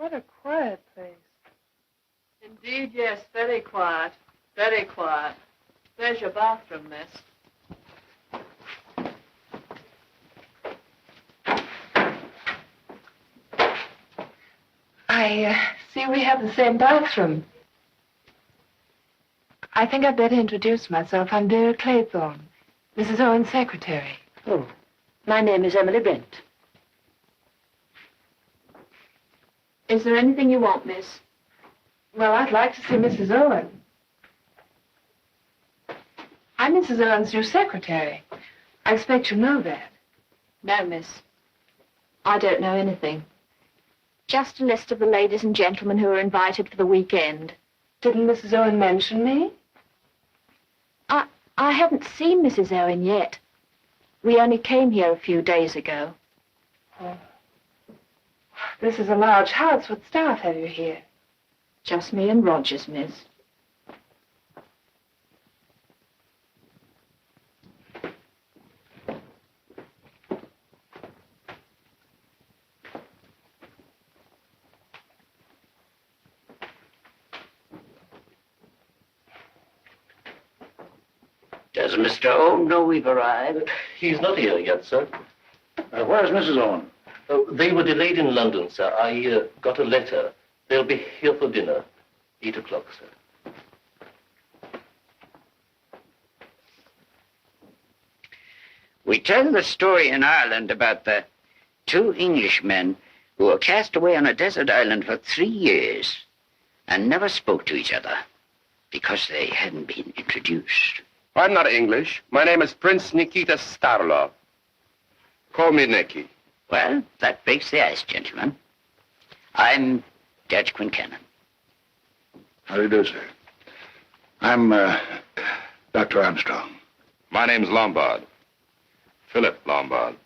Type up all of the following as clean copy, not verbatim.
What a quiet place. Indeed, yes, very quiet. Very quiet. There's your bathroom, miss. I see we have the same bathroom. I think I'd better introduce myself. I'm Vera Claythorne, Mrs. Owen's secretary. Oh, my name is Emily Brent. Is there anything you want, miss? Well, I'd like to see Mrs. Owen. I'm Mrs. Owen's new secretary. I expect you know that. No, miss. I don't know anything. Just a list of the ladies and gentlemen who are invited for the weekend. Didn't Mrs. Owen mention me? I haven't seen Mrs. Owen yet. We only came here a few days ago. Oh. This is a large house. What staff have you here? Just me and Rogers, miss. Does Mr. Owen know we've arrived? He's not here yet, sir. Where's Mrs. Owen? They were delayed in London, sir. I got a letter. They'll be here for dinner. 8 o'clock, sir. We tell the story in Ireland about the 2 Englishmen who were cast away on a desert island for 3 years and never spoke to each other because they hadn't been introduced. I'm not English. My name is Prince Nikita Starlov. Call me Nicky. Well, that breaks the ice, gentlemen. I'm Judge Quincannon. How do you do, sir? I'm Dr. Armstrong. My name's Lombard. Philip Lombard.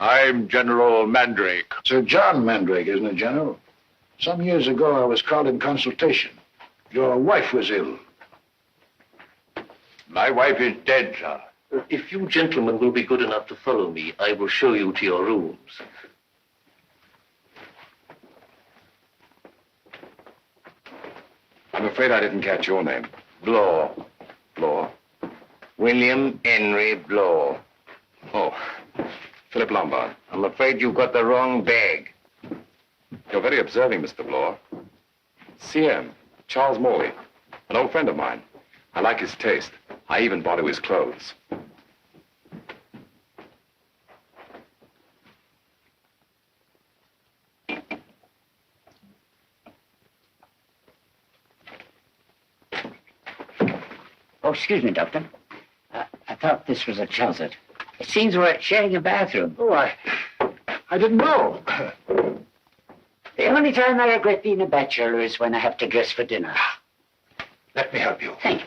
I'm General Mandrake. Sir John Mandrake, isn't it, General? Some years ago, I was called in consultation. Your wife was ill. My wife is dead, sir. If you gentlemen will be good enough to follow me, I will show you to your rooms. I'm afraid I didn't catch your name. Bloor. Bloor. William Henry Bloor. Oh, Philip Lombard. I'm afraid you've got the wrong bag. You're very observing, Mr. Bloor. CM, Charles Morley, an old friend of mine. I like his taste. I even bought him his clothes. Oh, excuse me, Doctor. I thought this was a closet. It seems we're sharing a bathroom. Oh, I didn't know. The only time I regret being a bachelor is when I have to dress for dinner. Let me help you. Thank you.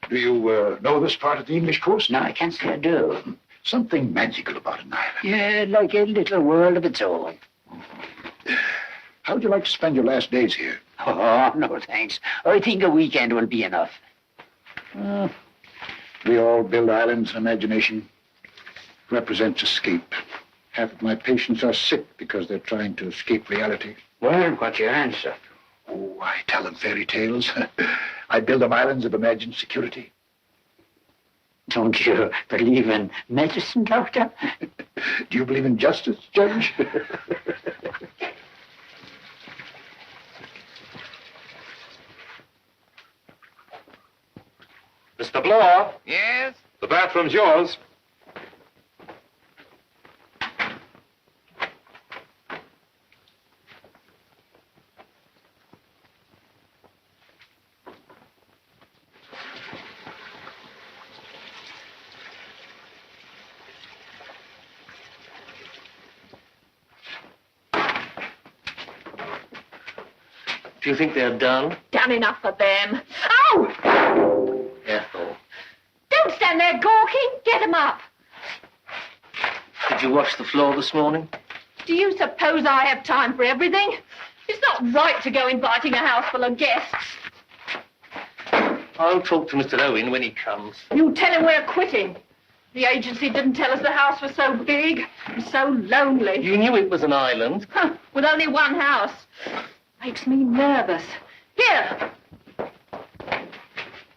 Do you know this part of the English coast? No, I can't say I do. Something magical about an island. Yeah, like a little world of its own. How would you like to spend your last days here? Oh, no, thanks. I think a weekend will be enough. We all build islands in imagination. Represents escape. Half of my patients are sick because they're trying to escape reality. Well, what's your answer? Oh, I tell them fairy tales. I build them islands of imagined security. Don't you believe in medicine, Doctor? Do you believe in justice, Judge? Mr. Bloor, Yes? the bathroom's yours. Do you think they're done? Done enough for them. Oh! Ethel. Don't stand there gawking. Get 'em up. Did you wash the floor this morning? Do you suppose I have time for everything? It's not right to go inviting a house full of guests. I'll talk to Mr. Owen when he comes. You tell him we're quitting. The agency didn't tell us the house was so big and so lonely. You knew it was an island. Huh, with only one house. Makes me nervous. Here.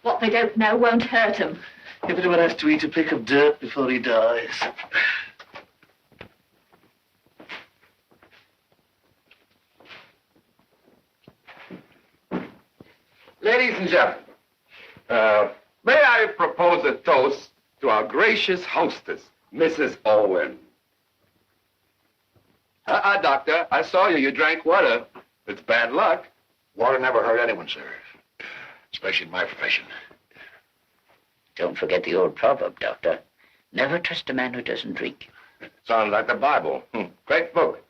What they don't know won't hurt them. Everyone has to eat a pick of dirt before he dies. Ladies and gentlemen, may I propose a toast to our gracious hostess, Mrs. Owen. Doctor, I saw you. You drank water. It's bad luck. Water never hurt anyone, sir. Especially in my profession. Don't forget the old proverb, Doctor. Never trust a man who doesn't drink. Sounds like the Bible. Great book.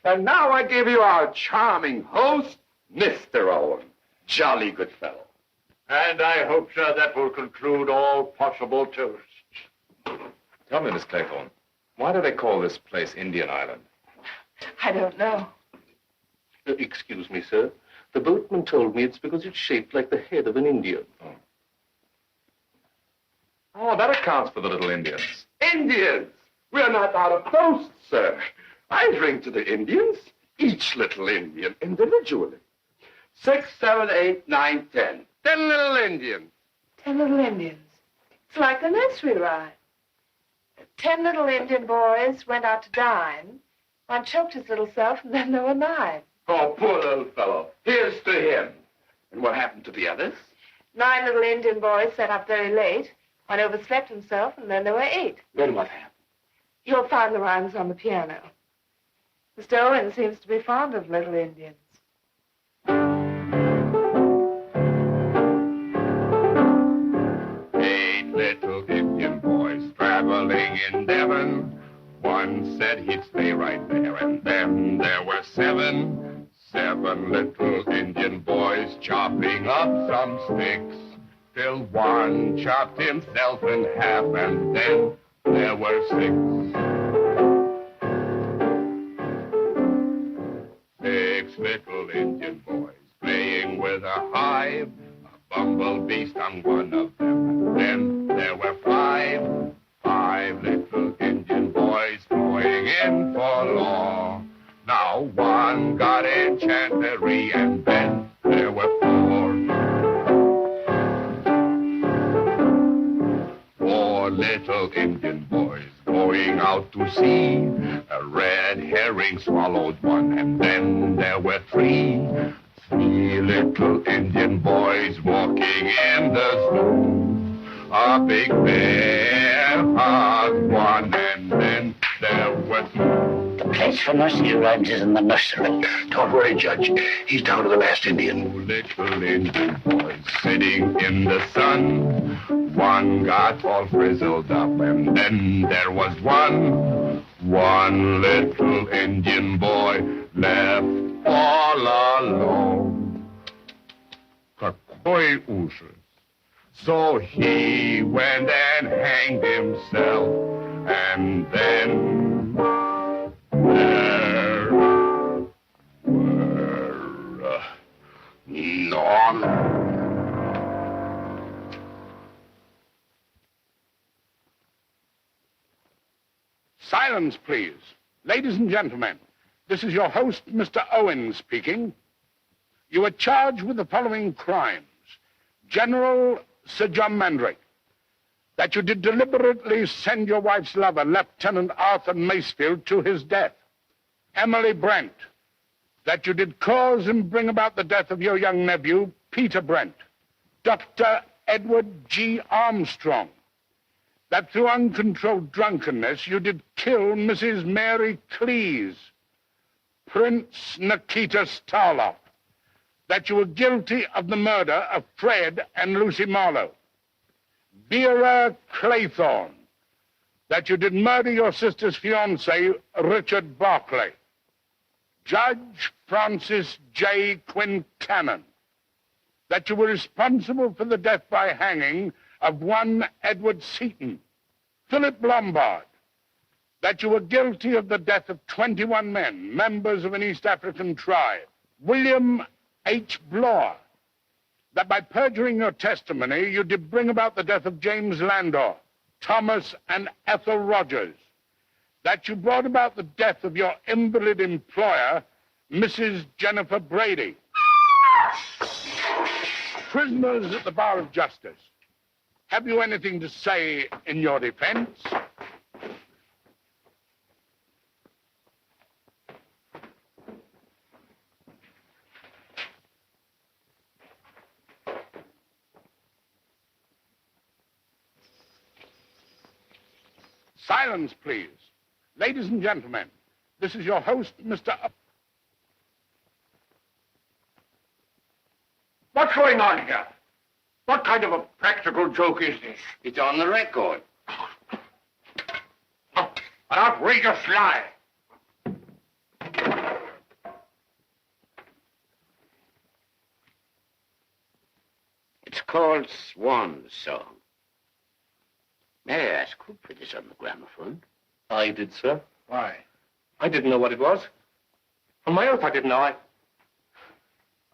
And now I give you our charming host, Mr. Owen. Jolly good fellow. And I hope, sir, that will conclude all possible toasts. Tell me, Miss Claythorne, why do they call this place Indian Island? I don't know. Excuse me, sir. The boatman told me it's because it's shaped like the head of an Indian. Oh, that accounts for the little Indians. Indians! We're not out of toast, sir. I drink to the Indians, each little Indian individually. 6, 7, 8, 9, 10. 10 little Indians. 10 little Indians. It's like a nursery rhyme. 10 little Indian boys went out to dine. One choked his little self, and then there were 9. Oh, poor little fellow. Here's to him. And what happened to the others? 9 little Indian boys sat up very late. One overslept himself, and then there were 8. Then what happened? You'll find the rhymes on the piano. Mr. Owen seems to be fond of little Indians. 8 little Indian boys traveling in Devon. One said he'd stay right there, and then there were 7. 7 little Indian boys chopping up some sticks, till one chopped himself in half, and then there were 6. 6 little Indian boys playing with a hive. A bumblebee stung one of them, and then there were 5. 5 little Indian boys going in for law. Now one got enchantery, and then there were 4. 4 little Indian boys going out to sea. A red herring swallowed one, and then there were 3. 3 little Indian boys walking in the zoo. A big bear hugged one, and then there were 2. The place for nursery rhymes is in the nursery. Don't worry, Judge. He's down to the last Indian. 2 little Indian boys sitting in the sun. One got all frizzled up, and then there was 1. 1 little Indian boy left all alone. Какой ужас. So he went and hanged himself, and then there were none. Silence, please. Ladies and gentlemen, this is your host, Mr. Owen, speaking. You are charged with the following crimes. General Sir John Mandrake, that you did deliberately send your wife's lover, Lieutenant Arthur Macefield, to his death. Emily Brent, that you did cause and bring about the death of your young nephew, Peter Brent. Dr. Edward G. Armstrong, that through uncontrolled drunkenness you did kill Mrs. Mary Cleese. Prince Nikita Starloff, that you were guilty of the murder of Fred and Lucy Marlowe. Vera Claythorne, that you did murder your sister's fiancé, Richard Barclay. Judge Francis J. Quincannon, that you were responsible for the death by hanging of one Edward Seaton. Philip Lombard, that you were guilty of the death of 21 men, members of an East African tribe. William H. Bloor, that by perjuring your testimony, you did bring about the death of James Landor, Thomas and Ethel Rogers, that you brought about the death of your invalid employer, Mrs. Jennifer Brady. Prisoners at the bar of justice, have you anything to say in your defense? Silence, please. Ladies and gentlemen, this is your host, Mr. What's going on here? What kind of a practical joke is this? It's on the record. An outrageous lie. It's called Swan Song. May I ask who put this on the gramophone? I did, sir. Why? I didn't know what it was. On my oath, I didn't know.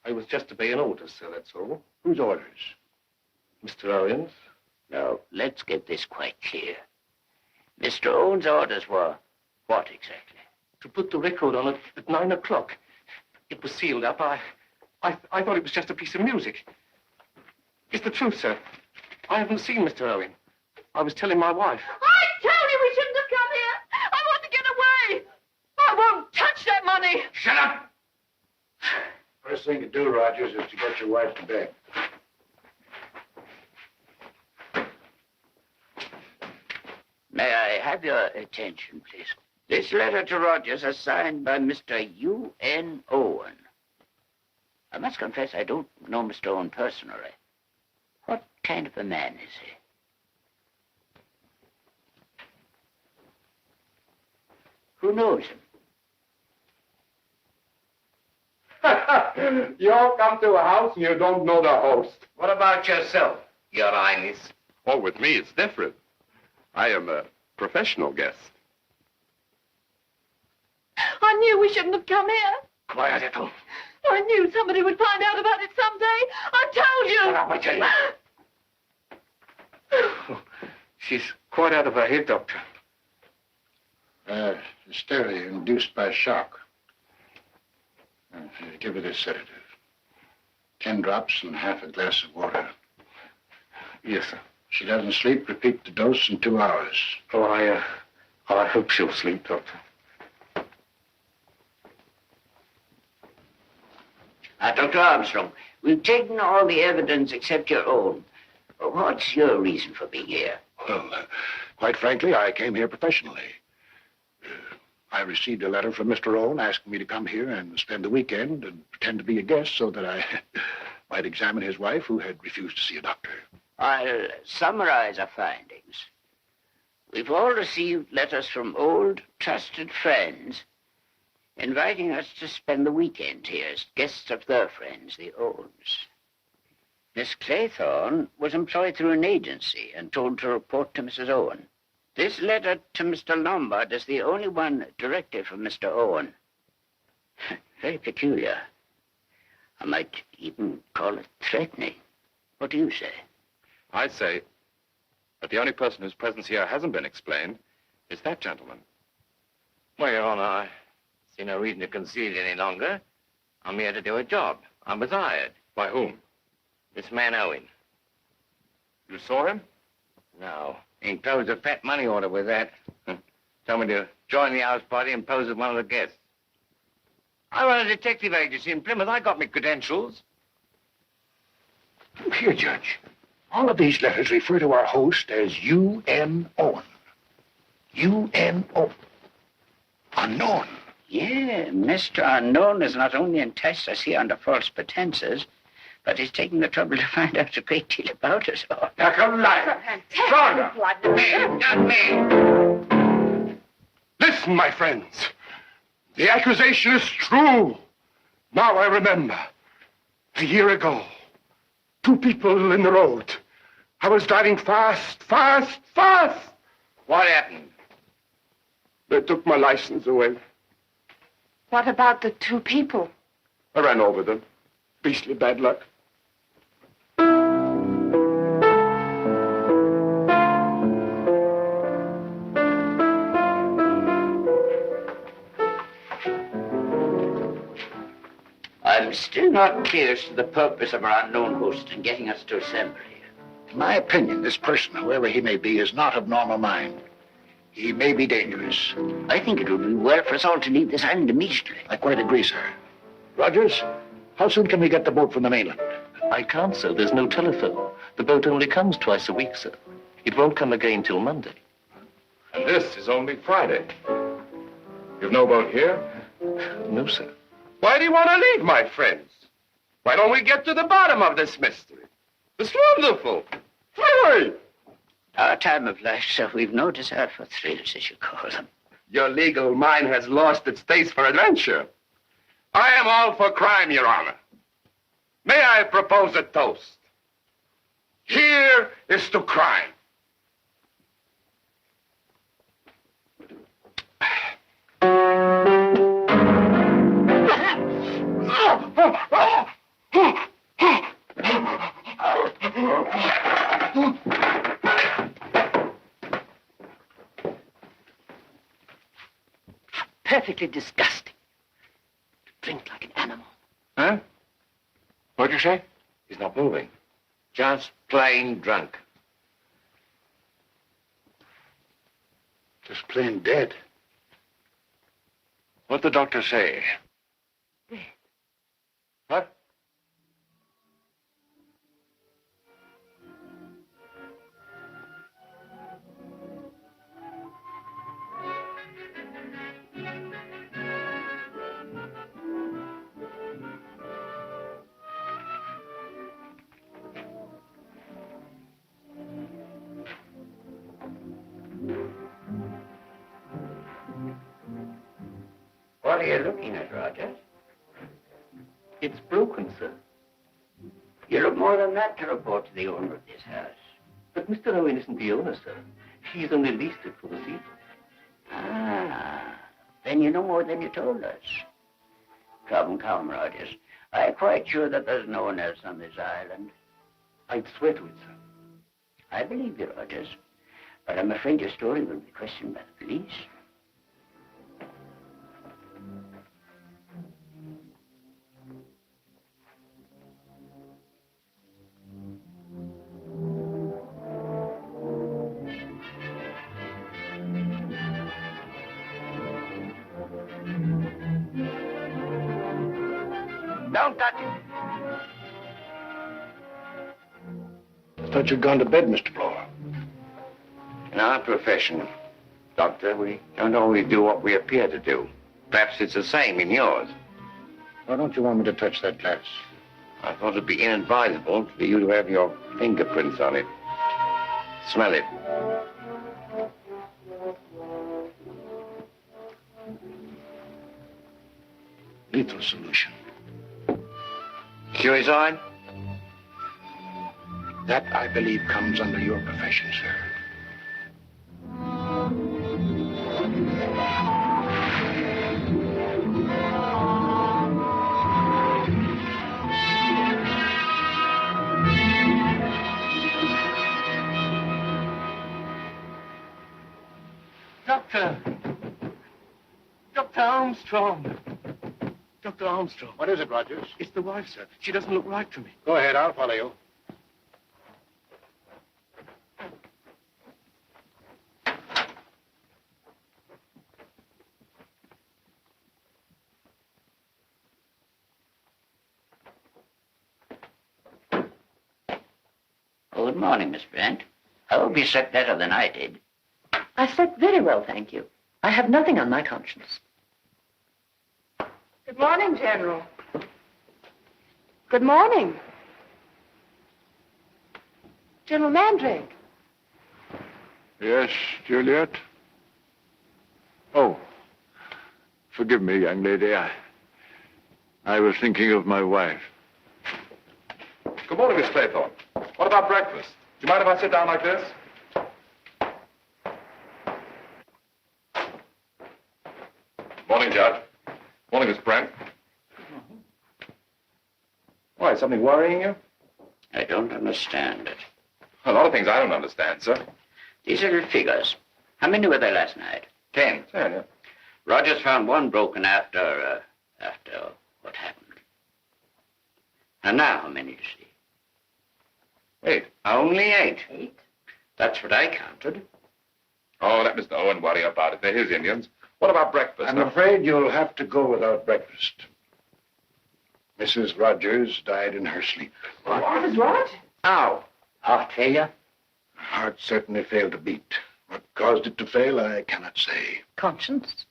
I was just obeying orders, sir, that's all. Whose orders? Mr. Owens? Now, let's get this quite clear. Mr. Owen's orders were what exactly? To put the record on at 9 o'clock. It was sealed up. I thought it was just a piece of music. It's the truth, sir. I haven't seen Mr. Owen. I was telling my wife. I told you we shouldn't have come here. I want to get away. I won't touch that money. Shut up! First thing to do, Rogers, is to get your wife to bed. May I have your attention, please? This letter to Rogers is signed by Mr. U.N. Owen. I must confess I don't know Mr. Owen personally. What kind of a man is he? Who knows him? You all come to a house and you don't know the host. What about yourself, Your Highness? Oh, with me it's different. I am a professional guest. I knew we shouldn't have come here. Quiet, Ethel. I knew somebody would find out about it someday. I told you. Shut up, I tell you. She's quite out of her head, Doctor. Hysteria induced by shock. Give her this sedative. 10 drops and half a glass of water. Yes, sir. She doesn't sleep, repeat the dose in 2 hours. Oh, I hope she'll sleep, Doctor. Dr. Armstrong, we've taken all the evidence except your own. What's your reason for being here? Well, quite frankly, I came here professionally. I received a letter from Mr. Owen asking me to come here and spend the weekend and pretend to be a guest so that I might examine his wife, who had refused to see a doctor. I'll summarize our findings. We've all received letters from old, trusted friends inviting us to spend the weekend here as guests of their friends, the Owens. Miss Claythorne was employed through an agency and told to report to Mrs. Owen. This letter to Mr. Lombard is the only one directly from Mr. Owen. Very peculiar. I might even call it threatening. What do you say? I say that the only person whose presence here hasn't been explained is that gentleman. Well, Your Honor, I see no reason to conceal it any longer. I'm here to do a job. I was hired. By whom? This man Owen. You saw him? No. He enclosed a fat money order with that. Told me to join the house party and pose as one of the guests. I run a detective agency in Plymouth. I got me credentials. Look here, Judge. All of these letters refer to our host as U.N. Owen. U.N. Owen. Unknown. Yeah, Mr. Unknown has not only enticed us here under false pretenses, but he's taken the trouble to find out a great deal about us all. Like a liar. Me, not me. Listen, my friends. The accusation is true. Now I remember. A year ago, 2 people in the road. I was driving fast. What happened? They took my license away. What about the 2 people? I ran over them. Beastly bad luck. I'm still not clear as to the purpose of our unknown host in getting us to assemble here. In my opinion, this person, whoever he may be, is not of normal mind. He may be dangerous. I think it would be well for us all to leave this island immediately. I quite agree, sir. Rogers, how soon can we get the boat from the mainland? I can't, sir. There's no telephone. The boat only comes twice a week, sir. It won't come again till Monday. And this is only Friday. You've no boat here? No, sir. Why do you want to leave, my friends? Why don't we get to the bottom of this mystery? It's wonderful. Hurry! Our time of life, sir, we've no desire for thrills, as you call them. Your legal mind has lost its taste for adventure. I am all for crime, Your Honor. May I propose a toast? Here is to crime. Perfectly disgusting. To drink like an animal. Huh? What'd you say? He's not moving. Just plain drunk. Just plain dead. What'd the doctor say? Dead. What? What are you looking at, Rogers? It's broken, sir. You look more than that to report to the owner of this house. But Mr. Owen isn't the owner, sir. He's only leased it for the season. Ah, then you know more than you told us. Come, Rogers. I'm quite sure that there's no one else on this island. I'd swear to it, sir. I believe you, Rogers. But I'm afraid your story will be questioned by the police. Don't touch it. I thought you'd gone to bed, Mr. Blower. In our profession, Doctor, we don't always do what we appear to do. Perhaps it's the same in yours. Why don't you want me to touch that glass? I thought it'd be inadvisable for you to have your fingerprints on it. Smell it. Lethal solution. Suicide? That, I believe, comes under your profession, sir. Doctor! Dr. Armstrong! Dr. Armstrong. What is it, Rogers? It's the wife, sir. She doesn't look right to me. Go ahead, I'll follow you. Good morning, Miss Brent. I hope you slept better than I did. I slept very well, thank you. I have nothing on my conscience. Good morning, General. Good morning. General Mandrake. Yes, Juliet? Oh, forgive me, young lady. I was thinking of my wife. Good morning, Miss Claythorne. What about breakfast? Do you mind if I sit down like this? Morning, Judge. Morning, Miss Brent. Why, is something worrying you? I don't understand it. A lot of things I don't understand, sir. These little figures. How many were there last night? 10. 10, yeah. Rogers found one broken after what happened. And now, how many do you see? 8. Only 8. 8? That's what I counted. Oh, let Mr. Owen worry about it. They're his Indians. What about breakfast? I'm afraid you'll have to go without breakfast. Mrs. Rogers died in her sleep. Mrs. Rogers? How? Heart failure? Her heart certainly failed to beat. What caused it to fail, I cannot say. Conscience?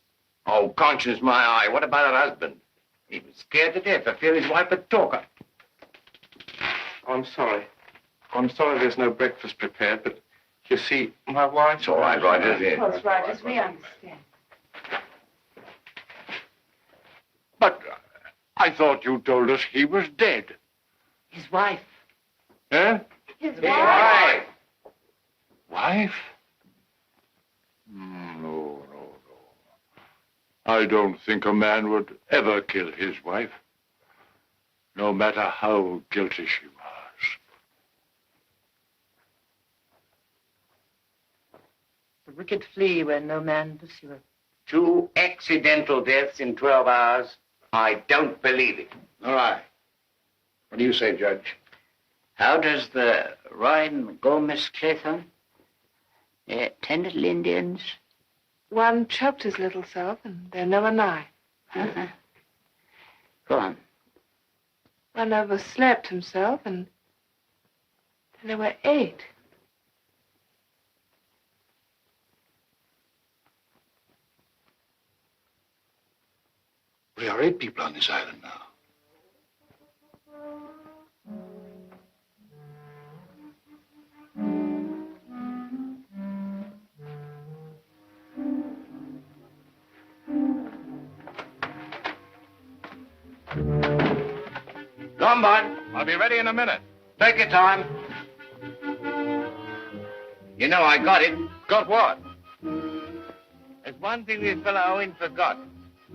Oh, conscience, my eye. What about her husband? He was scared to death. I fear his wife would talk her. Oh, I'm sorry. I'm sorry there's no breakfast prepared, but you see, my wife... It's all right, Rogers. Of course, Rogers, we understand. But I thought you told us he was dead. His wife. Eh? His Why? Wife? No. I don't think a man would ever kill his wife, no matter how guilty she was. The wicked flee where no man pursueth. 2 accidental deaths in 12 hours. I don't believe it. All right. What do you say, Judge? How does the rhyme go, Miss Clayton? 10 little Indians. One choked his little self, and they're never nigh. Uh-huh. Go on. One overslept himself, and then there were 8. We are 8 people on this island now. Come, Bud. I'll be ready in a minute. Take your time. You know, I got it. Got what? There's one thing this fellow Owen forgot.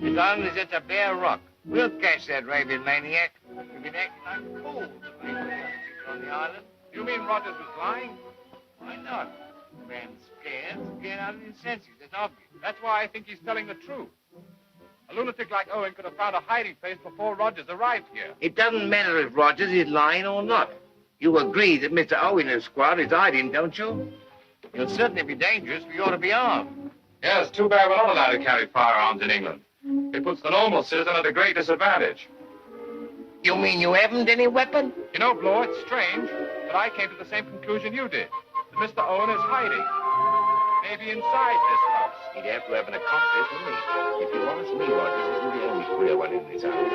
As long as it's a bare rock, we'll catch that raving maniac. We've been acting like fools on the island. You mean Rogers was lying? Why not? The man's scared out of his senses. It's obvious. That's why I think he's telling the truth. A lunatic like Owen could have found a hiding place before Rogers arrived here. It doesn't matter if Rogers is lying or not. You agree that Mr. Owen and squad is hiding, don't you? He'll certainly be dangerous. We ought to be armed. Yeah, it's too bad we're not allowed to carry firearms in England. It puts the normal citizen at a great disadvantage. You mean you haven't any weapon? You know, Blow, it's strange, but I came to the same conclusion you did. That Mr. Owen is hiding. Maybe inside this house. He'd have to have an accomplice, wouldn't he? If you ask me, Rogers isn't the only queer one in this house.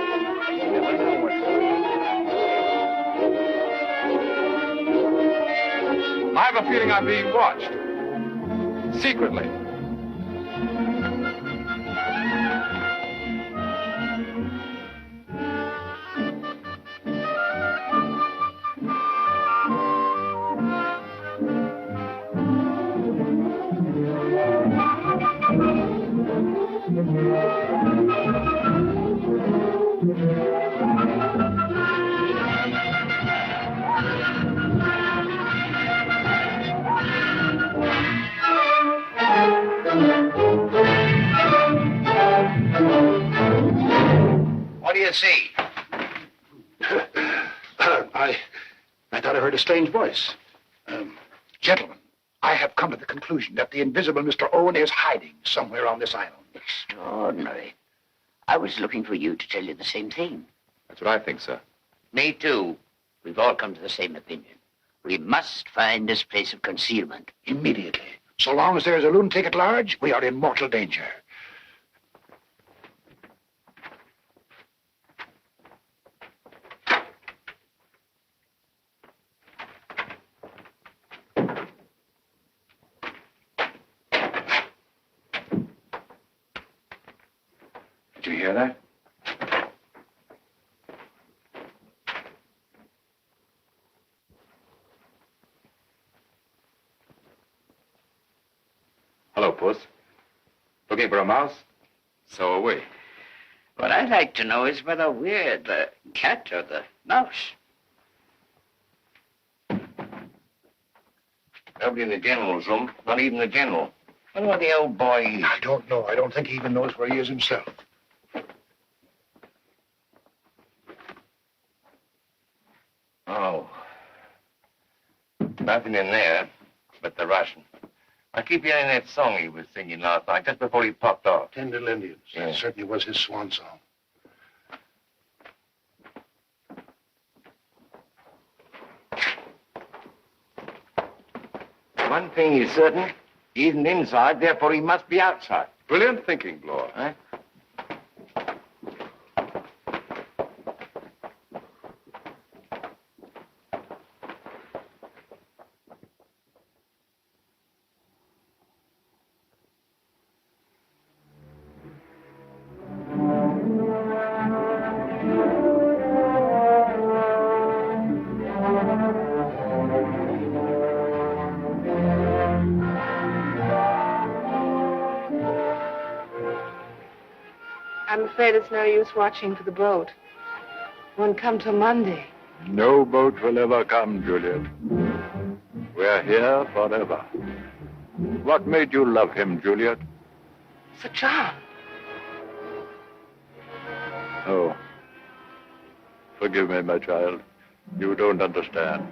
You never know what's going on. I have a feeling I'm being watched. Secretly. What do you see? I thought I heard a strange voice. Gentlemen, I have come to the conclusion that the invisible Mr. Owen is hiding somewhere on this island. Extraordinary. I was looking for you to tell you the same thing. That's what I think, sir. Me too. We've all come to the same opinion. We must find this place of concealment. Immediately. So long as there is a lunatic at large, we are in mortal danger. Did you hear that? Hello, Puss. Looking for a mouse? So are we. What I'd like to know is whether we're the cat or the mouse. Nobody in the general's room. Not even the general. I wonder what the old boy is. I don't know. I don't think he even knows where he is himself. Oh. Nothing in there but the Russian. I keep hearing that song he was singing last night, just before he popped off. 10 Little Indians. Yeah. That certainly was his swan song. One thing is certain, He isn't inside, therefore he must be outside. Brilliant thinking, Bloor. Eh? I'm afraid it's no use watching for the boat. Won't come till Monday. No boat will ever come, Juliet. We're here forever. What made you love him, Juliet? Sir John. Oh. Forgive me, my child. You don't understand.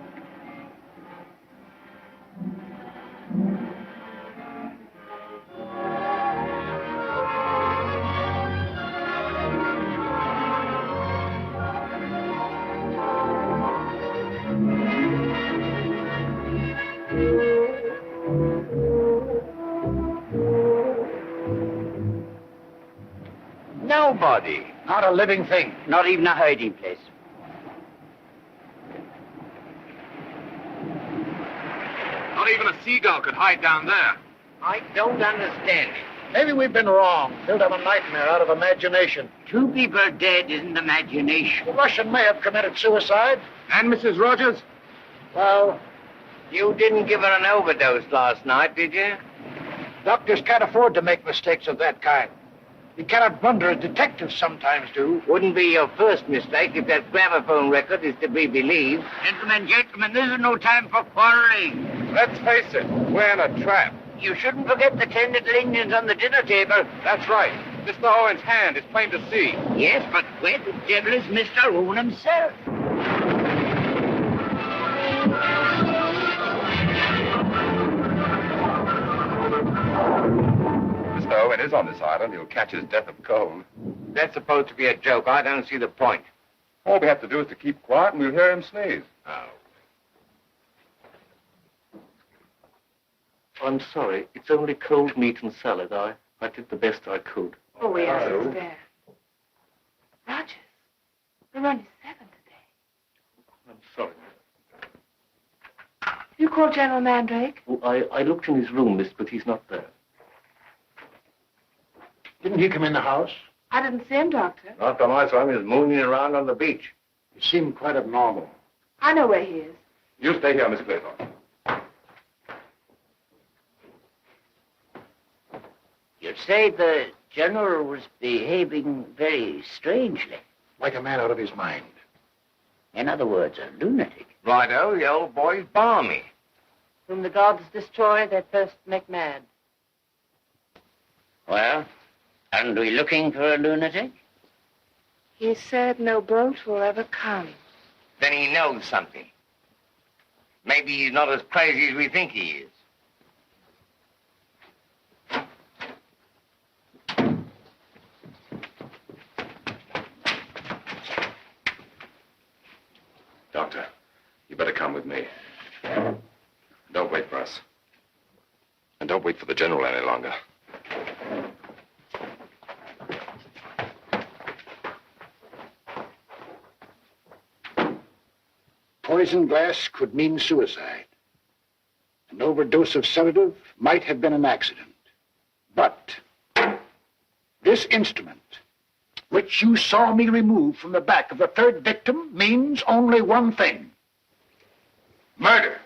Nobody. Not a living thing. Not even a hiding place. Not even a seagull could hide down there. I don't understand it. Maybe we've been wrong. Built up a nightmare out of imagination. 2 people dead isn't imagination. The Russian may have committed suicide. And Mrs. Rogers? Well, You didn't give her an overdose last night, did you? doctors can't afford to make mistakes of that kind. You cannot blunder as detectives sometimes do. Wouldn't be your first mistake if that gramophone record is to be believed. Gentlemen, this is no time for quarreling. Let's face it, we're in a trap. You shouldn't forget the 10 little Indians on the dinner table. That's right. Mr. Owen's hand is plain to see. Yes, but where the devil is Mr. Owen himself? Mr. Owen is on this island. He'll catch his death of cold. That's supposed to be a joke. I don't see the point. All we have to do is to keep quiet and we'll hear him sneeze. Oh. I'm sorry. It's only cold meat and salad. I did the best I could. Oh, yes, it's there. Rogers, we're only 7 today. I'm sorry. You called General Mandrake? Oh, I looked in his room, miss, but he's not there. Didn't he come in the house? I didn't see him, Doctor. Not till I saw him. He was mooning around on the beach. He seemed quite abnormal. I know where he is. You stay here, Miss Clayton. You'd say the general was behaving very strangely. Like a man out of his mind. In other words, a lunatic. Righto, the old boy's balmy. Whom the gods destroy, they first make mad. Well, aren't we looking for a lunatic? He said no boat will ever come. Then he knows something. Maybe he's not as crazy as we think he is. Doctor, you better come with me. Don't wait for us. And don't wait for the general any longer. Poison glass could mean suicide. An overdose of sedative might have been an accident. But this instrument, which you saw me remove from the back of the third victim, means only one thing. Murder.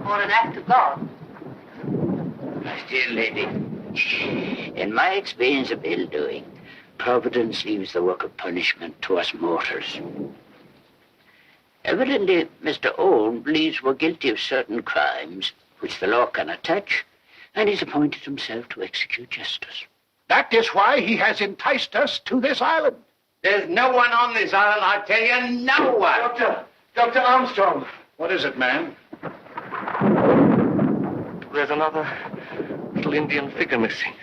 Or an act of God. My dear lady, in my experience of ill-doing, Providence leaves the work of punishment to us mortals. Evidently, Mr. Owen believes we're guilty of certain crimes which the law cannot touch, and he's appointed himself to execute justice. That is why he has enticed us to this island. There's no one on this island, I tell you, no one. Dr. Armstrong. What is it, man? There's another little Indian figure missing.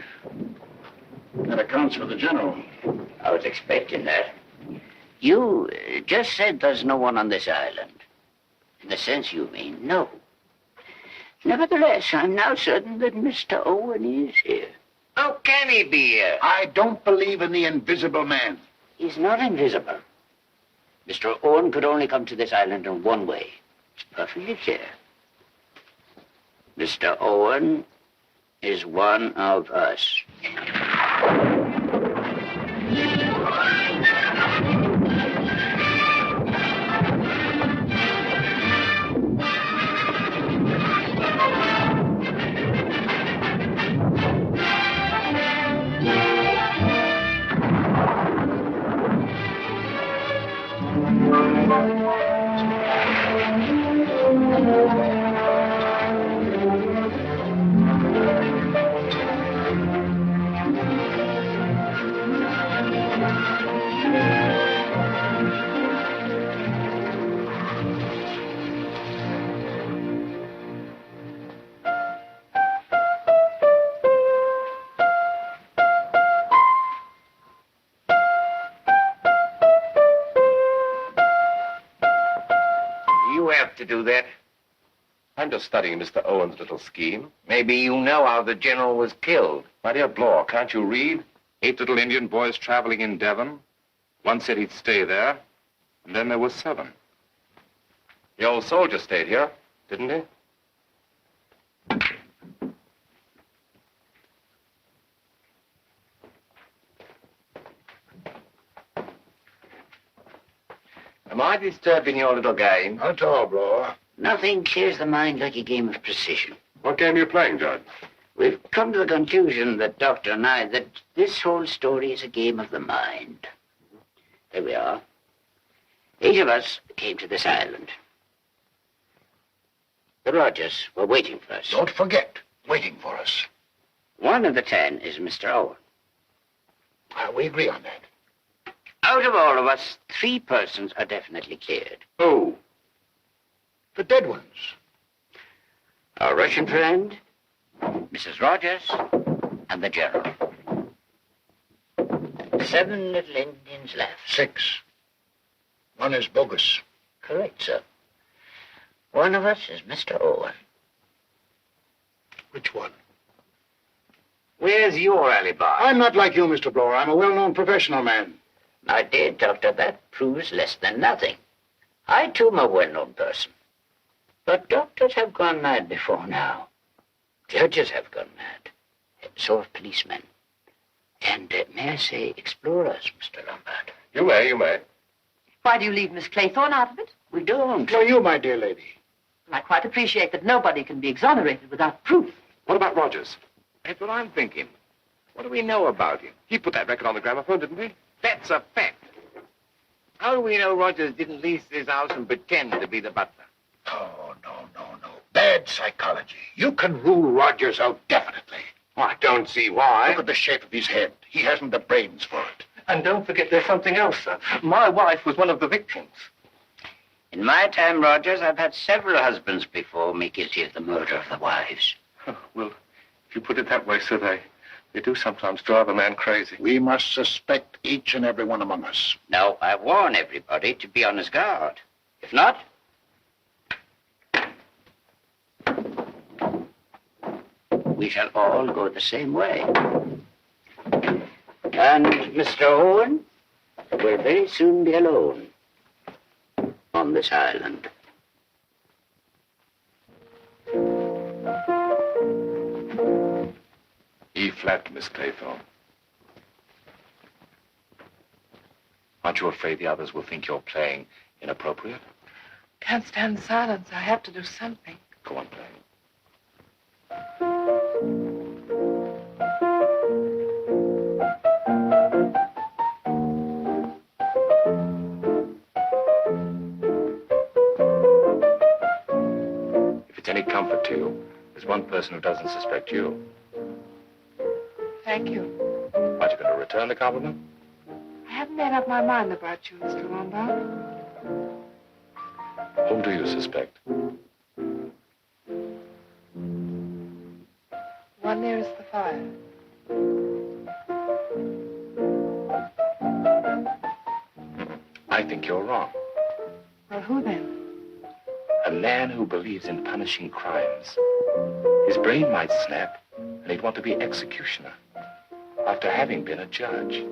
That accounts for the general. I was expecting that. You just said there's no one on this island. the sense you mean, no. Nevertheless, I'm now certain that Mr. Owen is here. How can he be here? I don't believe in the invisible man. He's not invisible. Mr. Owen could only come to this island in one way. It's perfectly clear. Mr. Owen is one of us. You have to do that. I'm just studying Mr. Owen's little scheme. Maybe you know how the general was killed. My dear Blore, can't you read? 8 little Indian boys traveling in Devon. One said he'd stay there, and then there were 7. The old soldier stayed here, didn't he? Am I disturbing your little game? Not at all, Blower. Nothing clears the mind like a game of precision. What game are you playing, Judge? We've come to the conclusion, that Doctor and I, that this whole story is a game of the mind. There we are. 8 of us came to this island. The Rogers were waiting for us. Don't forget, waiting for us. One of the 10 is Mr. Owen. We agree on that. Out of all of us, 3 persons are definitely cleared. Who? The dead ones. Our Russian friend, Mrs. Rogers, and the General. 7 little Indians left. 6. One is bogus. Correct, sir. One of us is Mr. Owen. Which one? Where's your alibi? I'm not like you, Mr. Blower. I'm a well-known professional man. My dear doctor, that proves less than nothing. I, too, am a well-known person. But doctors have gone mad before now. Judges have gone mad. So have policemen. And, may I say, explorers, Mr. Lombard. You may. Why do you leave Miss Claythorne out of it? We don't. No, you, my dear lady. I quite appreciate that nobody can be exonerated without proof. What about Rogers? That's what I'm thinking. What do we know about him? He put that record on the gramophone, didn't he? That's a fact. How do we know Rogers didn't lease this house and pretend to be the butler? Oh, no. Bad psychology. You can rule Rogers out definitely. Well, I don't see why. Look at the shape of his head. He hasn't the brains for it. And don't forget there's something else, sir. My wife was one of the victims. In my time, Rogers, I've had several husbands before me guilty of the murder of the wives. Well, if you put it that way, sir, they do sometimes drive a man crazy. We must suspect each and every one among us. Now, I warn everybody to be on his guard. If not, we shall all go the same way. And Mr. Owen will very soon be alone on this island. E flat, Miss Claythorne. Aren't you afraid the others will think you're playing inappropriate? Can't stand silence. I have to do something. Go on playing. If it's any comfort to you, there's one person who doesn't suspect you. Thank you. Aren't you going to return the compliment? I haven't made up my mind about you, Mr. Lombard. Whom do you suspect? One nearest the fire. I think you're wrong. Well, who then? A man who believes in punishing crimes. His brain might snap, and he'd want to be executioner after having been a judge.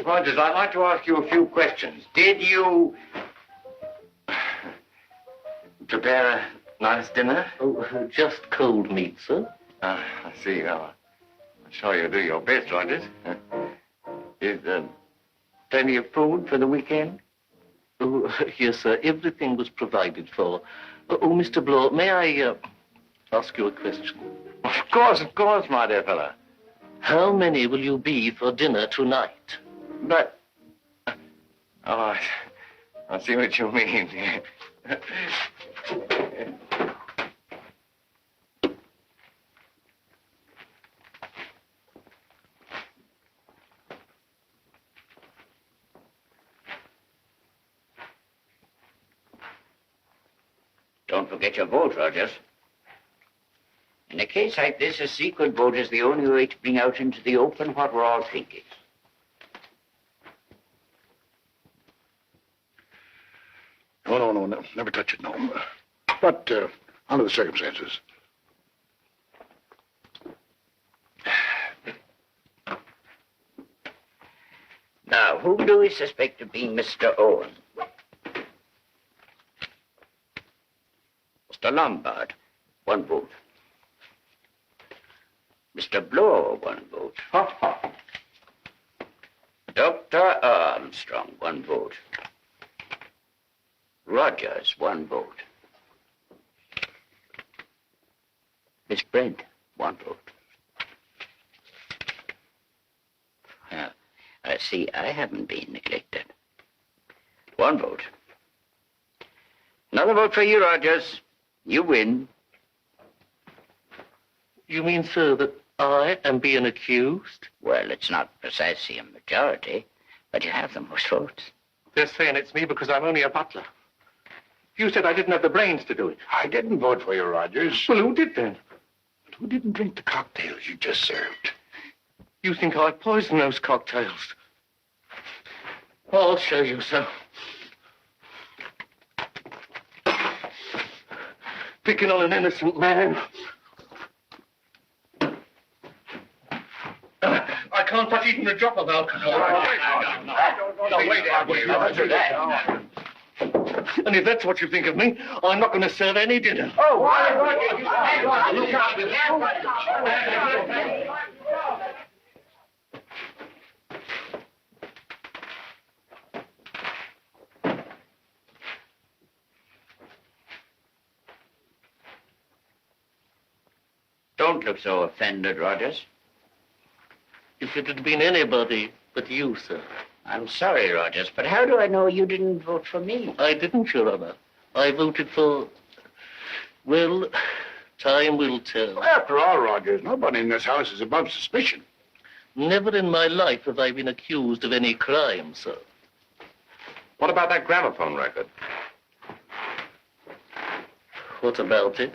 Rogers, I'd like to ask you a few questions. Did you prepare a nice dinner? Oh, just cold meat, sir. I see. Well, I'm sure you do your best, Rogers. Is plenty of food for the weekend? Oh, yes, sir. Everything was provided for. Oh, Mr. Blow, may I ask you a question? Of course, my dear fellow. How many will you be for dinner tonight? But... Oh, I see what you mean. Don't forget your vote, Rogers. In a case like this, a secret vote is the only way to bring out into the open what we're all thinking. No, never touch it, no. But under the circumstances. Now, whom do we suspect of being Mr. Owen? Mr. Lombard, 1 vote. Mr. Blow, 1 vote. Dr. Armstrong, 1 vote. Rogers, 1 vote. Miss Brent, 1 vote. I see I haven't been neglected. 1 vote. Another vote for you, Rogers. You win. You mean, sir, that I am being accused? Well, it's not precisely a majority, but you have the most votes. They're saying it's me because I'm only a butler. You said I didn't have the brains to do it. I didn't vote for you, Rogers. Well, who did then? But who didn't drink the cocktails you just served? You think I poisoned those cocktails? I'll show you, sir. Picking on an innocent man. I can't touch even a drop of alcohol. And if that's what you think of me, I'm not going to serve any dinner. Don't look so offended, Rogers. If it had been anybody but you, sir. I'm sorry, Rogers, but how do I know you didn't vote for me? I didn't, Your Honor. I voted for... Well, time will tell. After all, Rogers, nobody in this house is above suspicion. Never in my life have I been accused of any crime, sir. What about that gramophone record? What about it?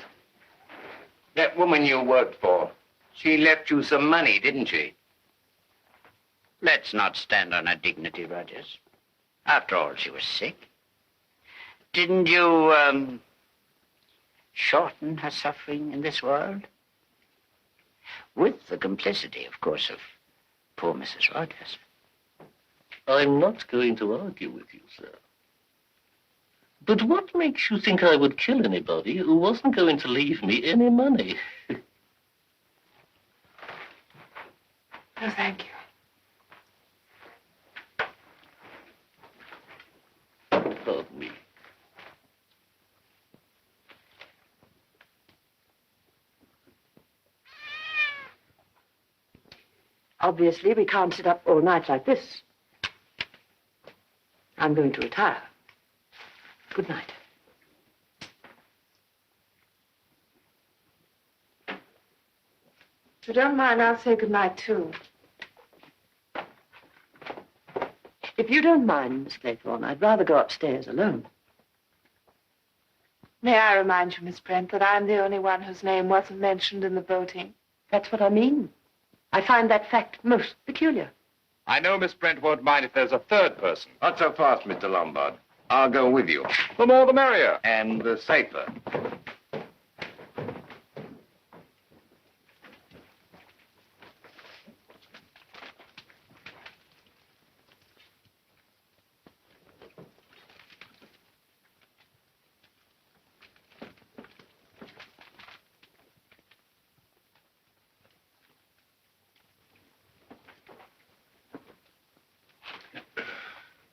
That woman you worked for, she left you some money, didn't she? Let's not stand on her dignity, Rogers. After all, she was sick. Didn't you, shorten her suffering in this world? With the complicity, of course, of poor Mrs. Rogers. I'm not going to argue with you, sir. But what makes you think I would kill anybody who wasn't going to leave me any money? No, thank you. Pardon me. Obviously, we can't sit up all night like this. I'm going to retire. Good night. If you don't mind, I'll say good night, too. If you don't mind, Miss Claythorne, I'd rather go upstairs alone. May I remind you, Miss Brent, that I'm the only one whose name wasn't mentioned in the voting? That's what I mean. I find that fact most peculiar. I know Miss Brent won't mind if there's a third person. Not so fast, Mr. Lombard. I'll go with you. The more the merrier. And the safer.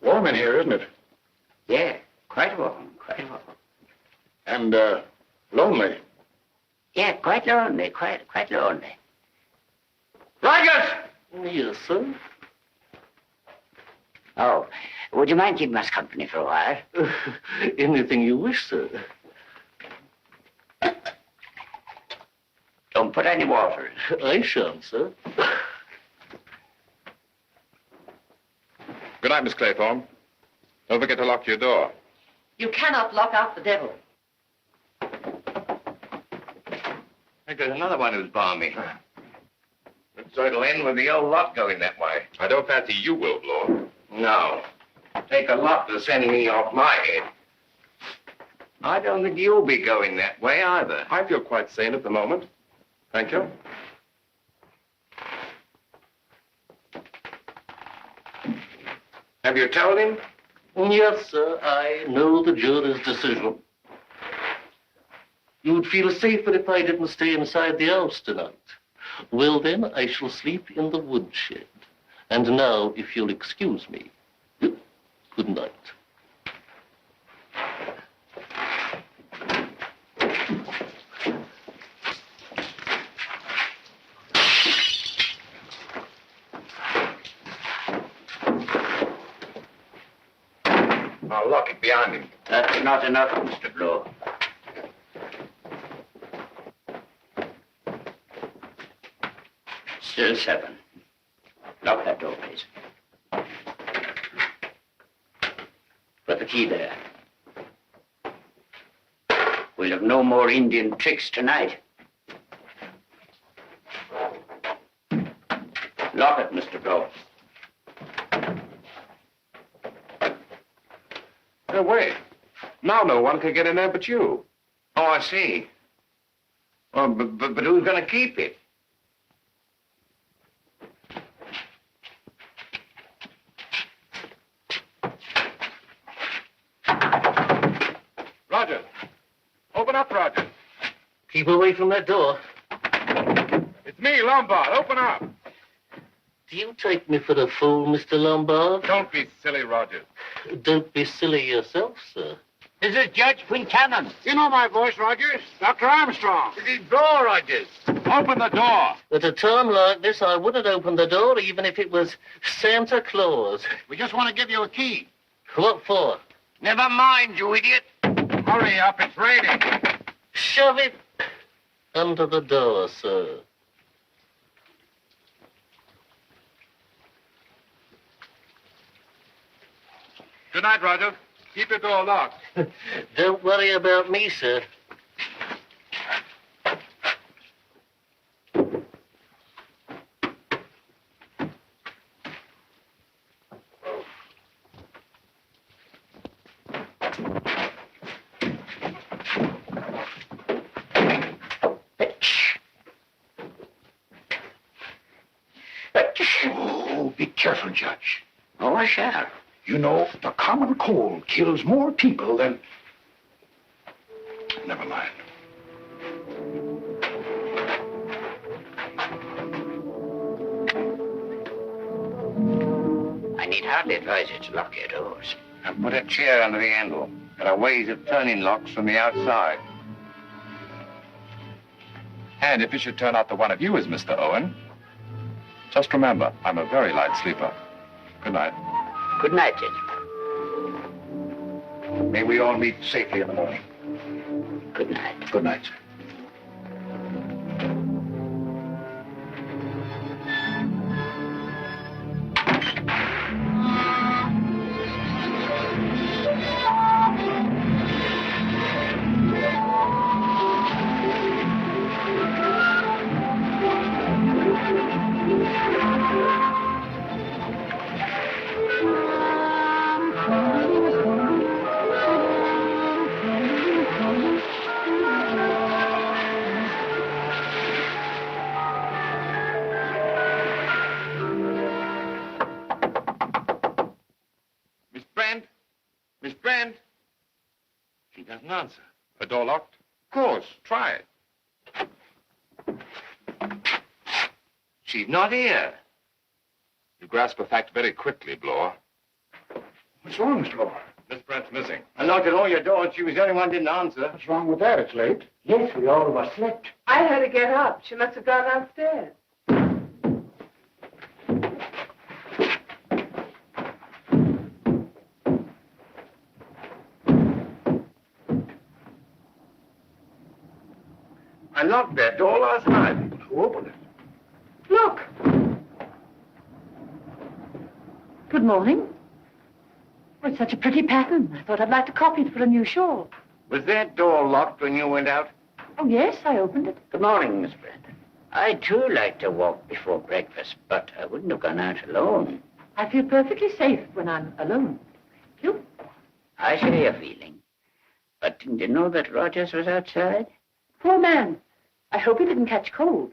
Warm in here, isn't it? Yeah, quite warm, quite warm. And, lonely. Yeah, quite lonely, quite lonely. Rogers! Yes, sir? Oh, would you mind keeping us company for a while? Anything you wish, sir. Don't put any water in. I shan't, sir. Good night, Miss Claythorne. Don't forget to lock your door. You cannot lock out the devil. There's another one who's balmy. So it'll end with the old lot going that way. I don't fancy you will, Lord. No. Take a lot to send me off my head. I don't think you'll be going that way either. I feel quite sane at the moment. Thank you. Have you told him? Yes, sir. I know the jury's decision. You'd feel safer if I didn't stay inside the house tonight. Well, then, I shall sleep in the woodshed. And now, if you'll excuse me, good night. I'll lock it behind him. That's not enough, Mr. Blow. Still 7. Lock that door, please. Put the key there. We'll have no more Indian tricks tonight. Lock it, Mr. Blow. No, wait. Now no one can get in there but you. Oh, I see. Oh, but who's going to keep it? Roger. Open up, Roger. Keep away from that door. It's me, Lombard. Open up. Do you take me for a fool, Mr. Lombard? Don't be silly, Roger. Don't be silly yourself, sir. This is Judge Quincannon. You know my voice, Rogers. Dr. Armstrong. It's his door, Rogers. Open the door. At a time like this, I wouldn't open the door even if it was Santa Claus. We just want to give you a key. What for? Never mind, you idiot. Hurry up. It's raining. Shove it under the door, sir. Good night, Roger. Keep your door locked. Don't worry about me, sir. Oh, be careful, Judge. Oh, I shall. You know, the common cold kills more people than... Never mind. I need hardly advise you to lock your doors. And put a chair under the handle. There are ways of turning locks from the outside. And if it should turn out that one of you is Mr. Owen, just remember, I'm a very light sleeper. Good night. Good night, gentlemen. May we all meet safely in the morning. Good night. Good night, sir. Miss Brent? Miss Brent? She doesn't answer. The door locked? Of course, try it. She's not here. You grasp a fact very quickly, Bloor. What's wrong, Mr. Law? Miss Brent's missing. I knocked at all your doors. She was the only one who didn't answer. What's wrong with that? It's late. Yes, we all overslept. I had to get up. She must have gone downstairs. I locked that door last night. Who opened it? Look. Good morning. Oh, it's such a pretty pattern. I thought I'd like to copy it for a new shawl. Was that door locked when you went out? Oh, yes, I opened it. Good morning, Miss Brent. I, too, like to walk before breakfast, but I wouldn't have gone out alone. I feel perfectly safe when I'm alone. You? I share your feeling. But didn't you know that Rogers was outside? Poor man. I hope he didn't catch cold.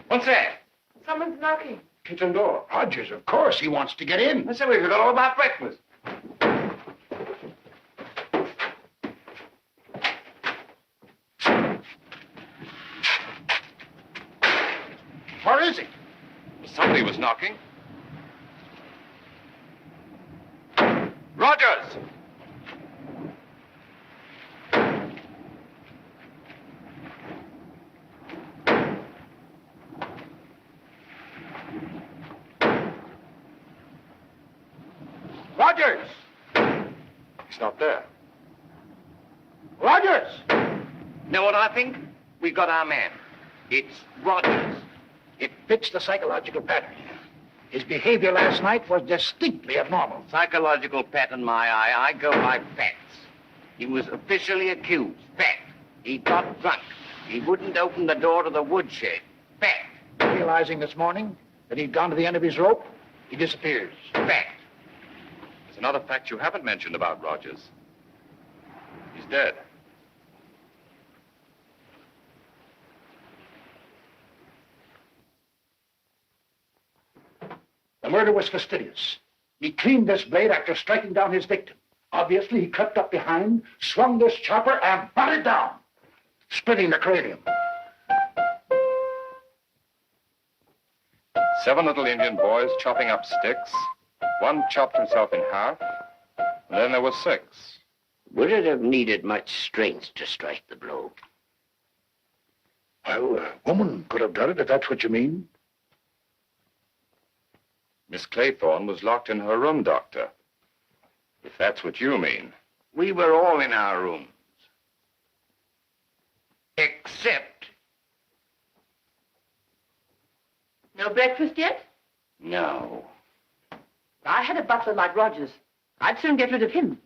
What's that? Someone's knocking. Kitchen door. Rogers, of course. He wants to get in. I said we forgot all about breakfast. Where is he? Somebody was knocking. Rogers! Rogers! He's not there. Rogers! Know what I think? We got our man. It's Rogers. It fits the psychological pattern. His behavior last night was distinctly abnormal. Psychological pattern, my eye. I go by facts. He was officially accused. Fact. He got drunk. He wouldn't open the door to the woodshed. Fact. Realizing this morning that he'd gone to the end of his rope, he disappears. Fact. There's another fact you haven't mentioned about Rogers. He's dead. The murder was fastidious. He cleaned this blade after striking down his victim. Obviously, he crept up behind, swung this chopper, and brought it down, splitting the cranium. 7 little Indian boys chopping up sticks. One chopped himself in half. And then there were 6. Would it have needed much strength to strike the blow? Well, a woman could have done it, if that's what you mean. Miss Claythorne was locked in her room, Doctor. If that's what you mean. We were all in our rooms. Except... No breakfast yet? No. I had a butler like Rogers. I'd soon get rid of him.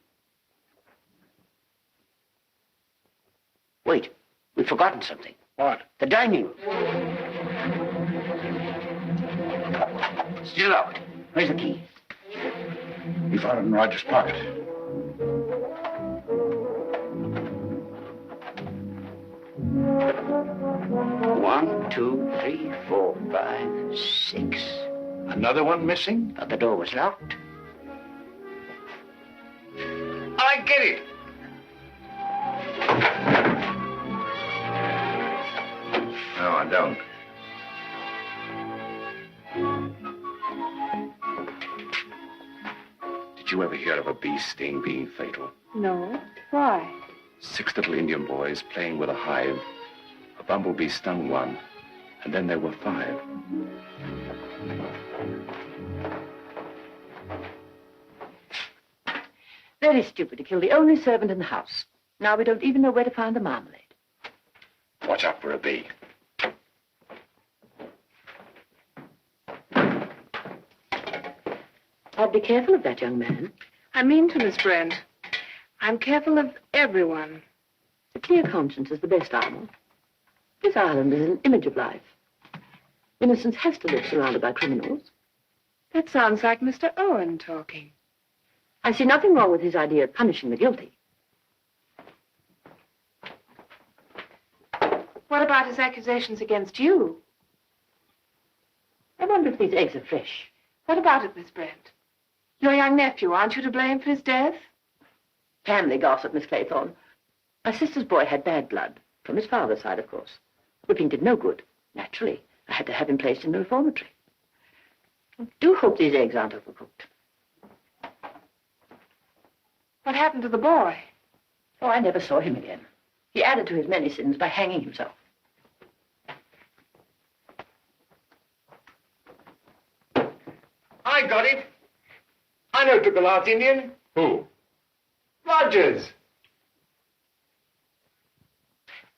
Wait, we've forgotten something. What? The dining room. Still locked. Where's the key? We found it in Roger's pocket. One, 2, 3, 4, 5, 6. Another one missing? But the door was locked. I get it. No, I don't. Did you ever hear of a bee sting being fatal? No. Why? 6 little Indian boys playing with a hive. A bumblebee stung one, and then there were 5. Very stupid to kill the only servant in the house. Now we don't even know where to find the marmalade. Watch out for a bee. I'd be careful of that young man. I mean to, Miss Brent. I'm careful of everyone. A clear conscience is the best armor. This island is an image of life. Innocence has to live surrounded by criminals. That sounds like Mr. Owen talking. I see nothing wrong with his idea of punishing the guilty. What about his accusations against you? I wonder if these eggs are fresh. What about it, Miss Brent? Your young nephew, aren't you to blame for his death? Family gossip, Miss Claythorne. My sister's boy had bad blood, from his father's side, of course. Whipping did no good. Naturally, I had to have him placed in the reformatory. I do hope these eggs aren't overcooked. What happened to the boy? Oh, I never saw him again. He added to his many sins by hanging himself. I got it. I know who took the last Indian. Who? Rogers.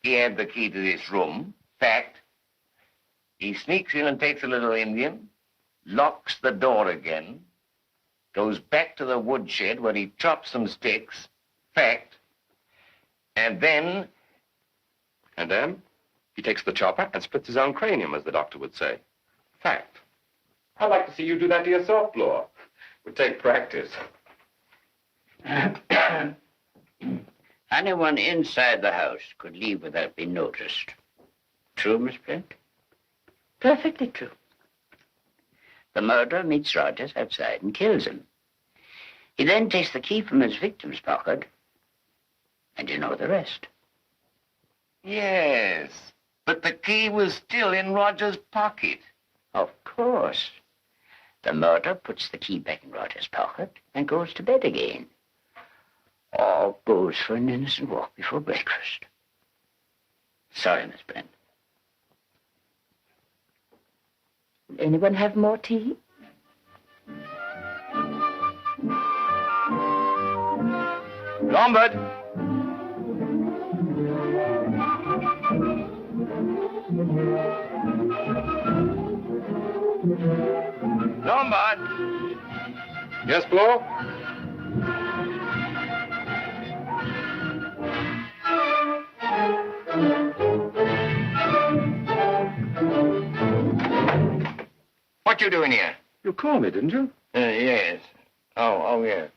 He had the key to this room. Fact. He sneaks in and takes the little Indian, locks the door again, goes back to the woodshed where he chops some sticks. Fact. And then... And then he takes the chopper and splits his own cranium, as the doctor would say. Fact. I'd like to see you do that to yourself, Laura. Would take practice. Anyone inside the house could leave without being noticed. True, Miss Brent? Perfectly true. The murderer meets Rogers outside and kills him. He then takes the key from his victim's pocket, and you know the rest. Yes, but the key was still in Rogers' pocket. Of course. The murderer puts the key back in Rogers' pocket and goes to bed again. All goes for an innocent walk before breakfast. Sorry, Miss Brent. Anyone have more tea? Lombard! Lombard! Yes, Flo? What you doing here? You called me, didn't you? Yes. Oh, yes.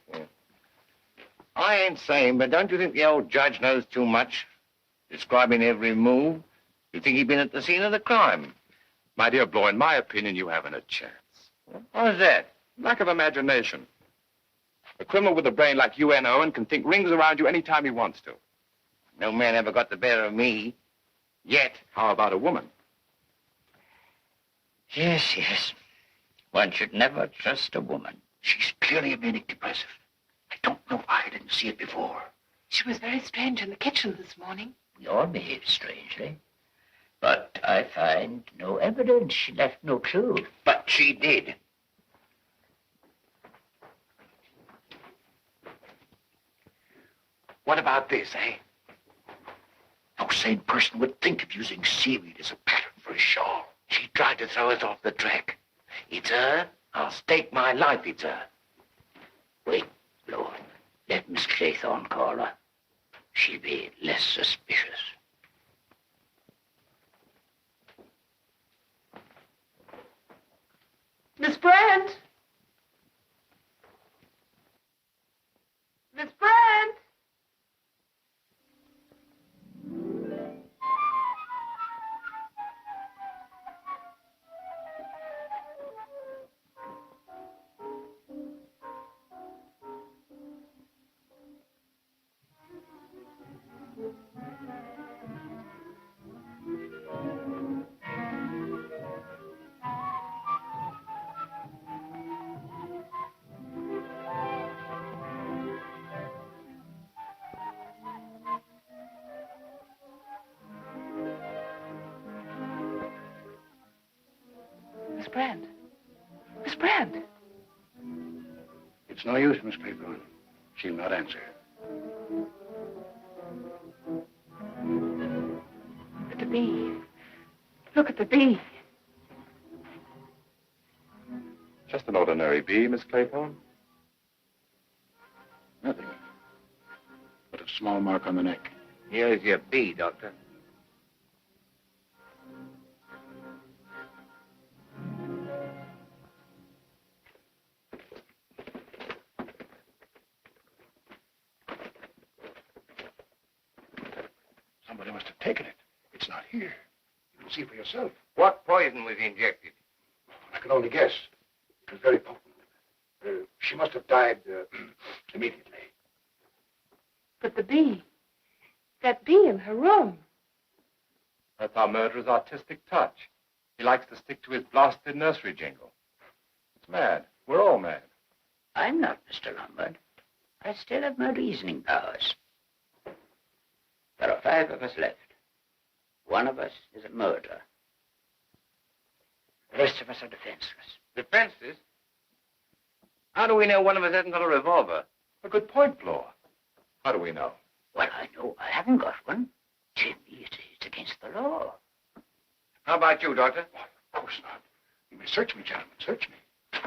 I ain't saying, but don't you think the old judge knows too much? Describing every move. You think he'd been at the scene of the crime? My dear Blow, in my opinion, you haven't a chance. What's that? Lack of imagination. A criminal with a brain like you and Owen can think rings around you any time he wants to. No man ever got the better of me. Yet. How about a woman? Yes. One should never trust a woman. She's clearly a manic depressive. I don't know why I didn't see it before. She was very strange in the kitchen this morning. We all behaved strangely. But I find no evidence. She left no clue. But she did. What about this, eh? No sane person would think of using seaweed as a pattern for a shawl. She tried to throw us off the track. It's her. I'll stake my life it's her. Wait, Lord. Let Miss Claythorne call her. She'll be less suspicious. Miss Brent! Miss Brent! Brand. Miss Brand. It's no use, Miss Claythorne. She'll not answer. Look at the bee. Look at the bee. Just an ordinary bee, Miss Claythorne. Nothing. But a small mark on the neck. Here's your bee, Doctor. Somebody must have taken it. It's not here. You can see for yourself. What poison was injected? I can only guess. It was very potent. She must have died immediately. But the bee. That bee in her room. That's our murderer's artistic touch. He likes to stick to his blasted nursery jingle. It's mad. We're all mad. I'm not, Mr. Lombard. I still have my reasoning powers. There are 5 of us left. One of us is a murderer. The rest of us are defenseless. Defenseless? How do we know one of us hasn't got a revolver? A good point, Blore. How do we know? Well, I know I haven't got one. Jimmy, it's against the law. How about you, Doctor? Of course not. You may search me, gentlemen. Search me.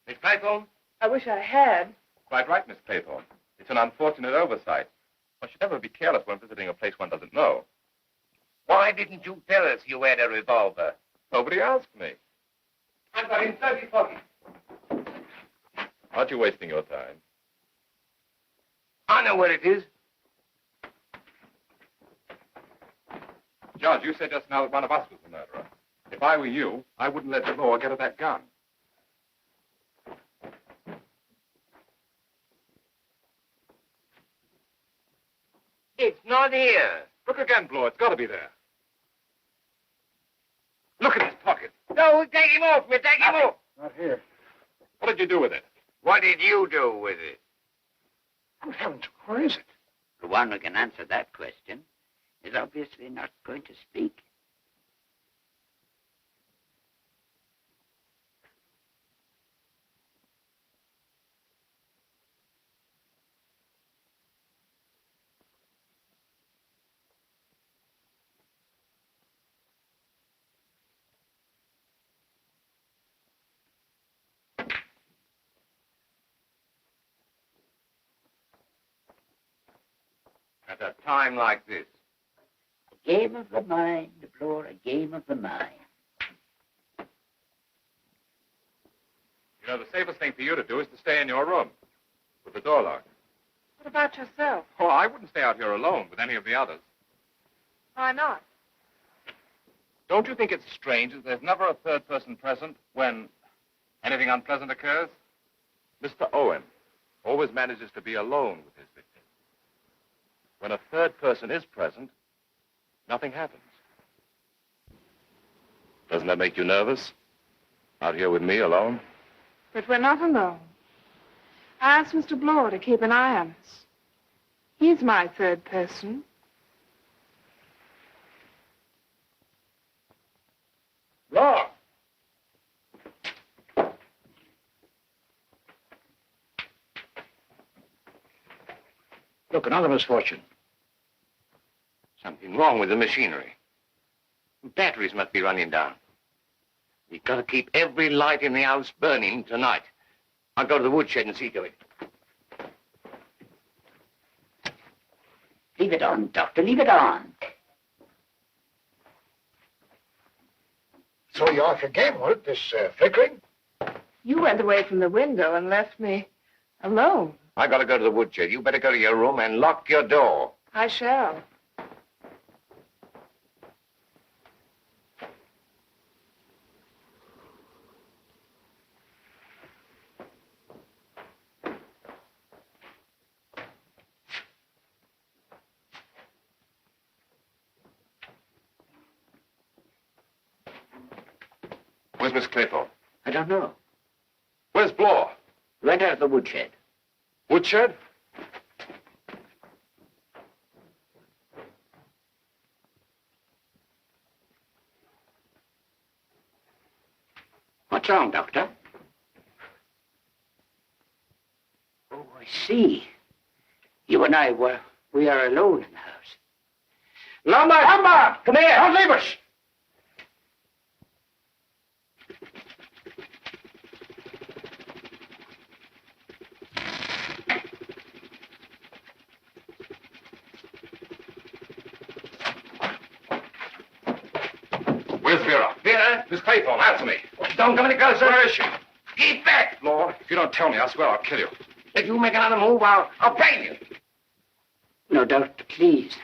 Miss Claythorne? I wish I had. Quite right, Miss Claythorne. It's an unfortunate oversight. One should never be careless when visiting a place one doesn't know. Why didn't you tell us you had a revolver? Nobody asked me. I've got in 30 pockets. Aren't you wasting your time? I know where it is. Judge, you said just now that one of us was the murderer. If I were you, I wouldn't let the law get at that gun. It's not here. Look again, Blore. It's got to be there. Look at his pocket. No, take him off. We'll take him off. Not here. What did you do with it? What did you do with it? Good heavens, where is it? The one who can answer that question is obviously not going to speak. At a time like this. A game of the mind, Blore, a game of the mind. You know, the safest thing for you to do is to stay in your room with the door locked. What about yourself? Oh, I wouldn't stay out here alone with any of the others. Why not? Don't you think it's strange that there's never a third person present when anything unpleasant occurs? Mr. Owen always manages to be alone with his victim. When a third person is present, nothing happens. Doesn't that make you nervous? Out here with me alone? But we're not alone. I asked Mr. Blore to keep an eye on us. He's my third person. Law! Look, another misfortune. Something wrong with the machinery. Batteries must be running down. We've got to keep every light in the house burning tonight. I'll go to the woodshed and see to it. Leave it on, Doctor. Leave it on. Throw you off your game, won't it, this flickering? You went away from the window and left me alone. I got to go to the woodshed. You better go to your room and lock your door. I shall. Where's Miss Claythorne? I don't know. Where's Blore? Went out of the woodshed. Woodshed? What's wrong, Doctor? Oh, I see. You and we are alone in the house. Lombard! Lombard! Come here! Don't leave us! Where's Vera? Vera? Miss Claythorne, answer me. Don't come any closer. Where is she? Keep back! Lord, if you don't tell me, I swear I'll kill you. If you make another move, I'll bang you. No, Doctor, please.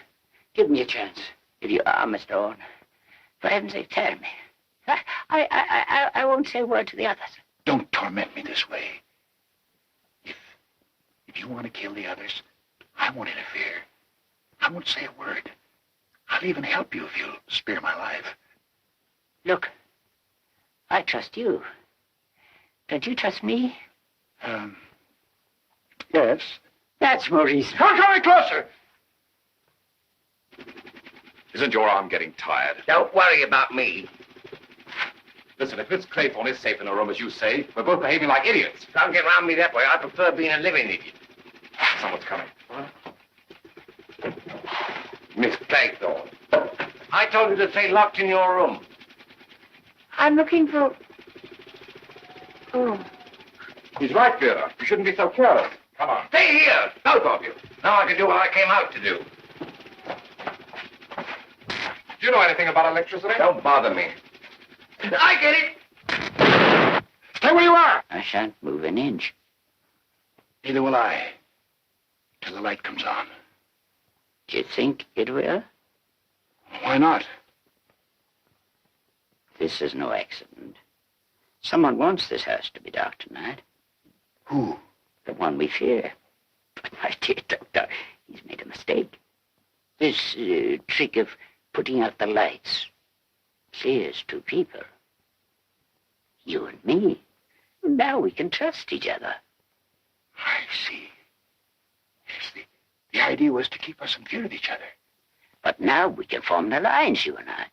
Give me a chance. If you are, Mr. Owen. For heaven's sake, tell me. I won't say a word to the others. Don't torment me this way. If you want to kill the others, I won't interfere. I won't say a word. I'll even help you if you'll spare my life. Look, I trust you. Don't you trust me? Yes. That's more reason. Don't come any closer! Isn't your arm getting tired? Don't worry about me. Listen, if Miss Claythorne is safe in her room, as you say, we're both behaving like idiots. Don't get around me that way. I prefer being a living idiot. Someone's coming. Miss Claythorne. I told you to stay locked in your room. I'm looking for... Oh. He's right, Vera. You shouldn't be so careless. Come on. Stay here, both of you. Now I can do what I came out to do. Do you know anything about electricity? Don't bother me. I get it. Stay where you are! I shan't move an inch. Neither will I. Till the light comes on. Do you think it will? Why not? This is no accident. Someone wants this house to be dark tonight. Who? The one we fear. But, my dear Doctor, he's made a mistake. This trick of putting out the lights clears two people. You and me. Now we can trust each other. I see. Yes, the idea was to keep us in fear of each other. But now we can form an alliance, you and I.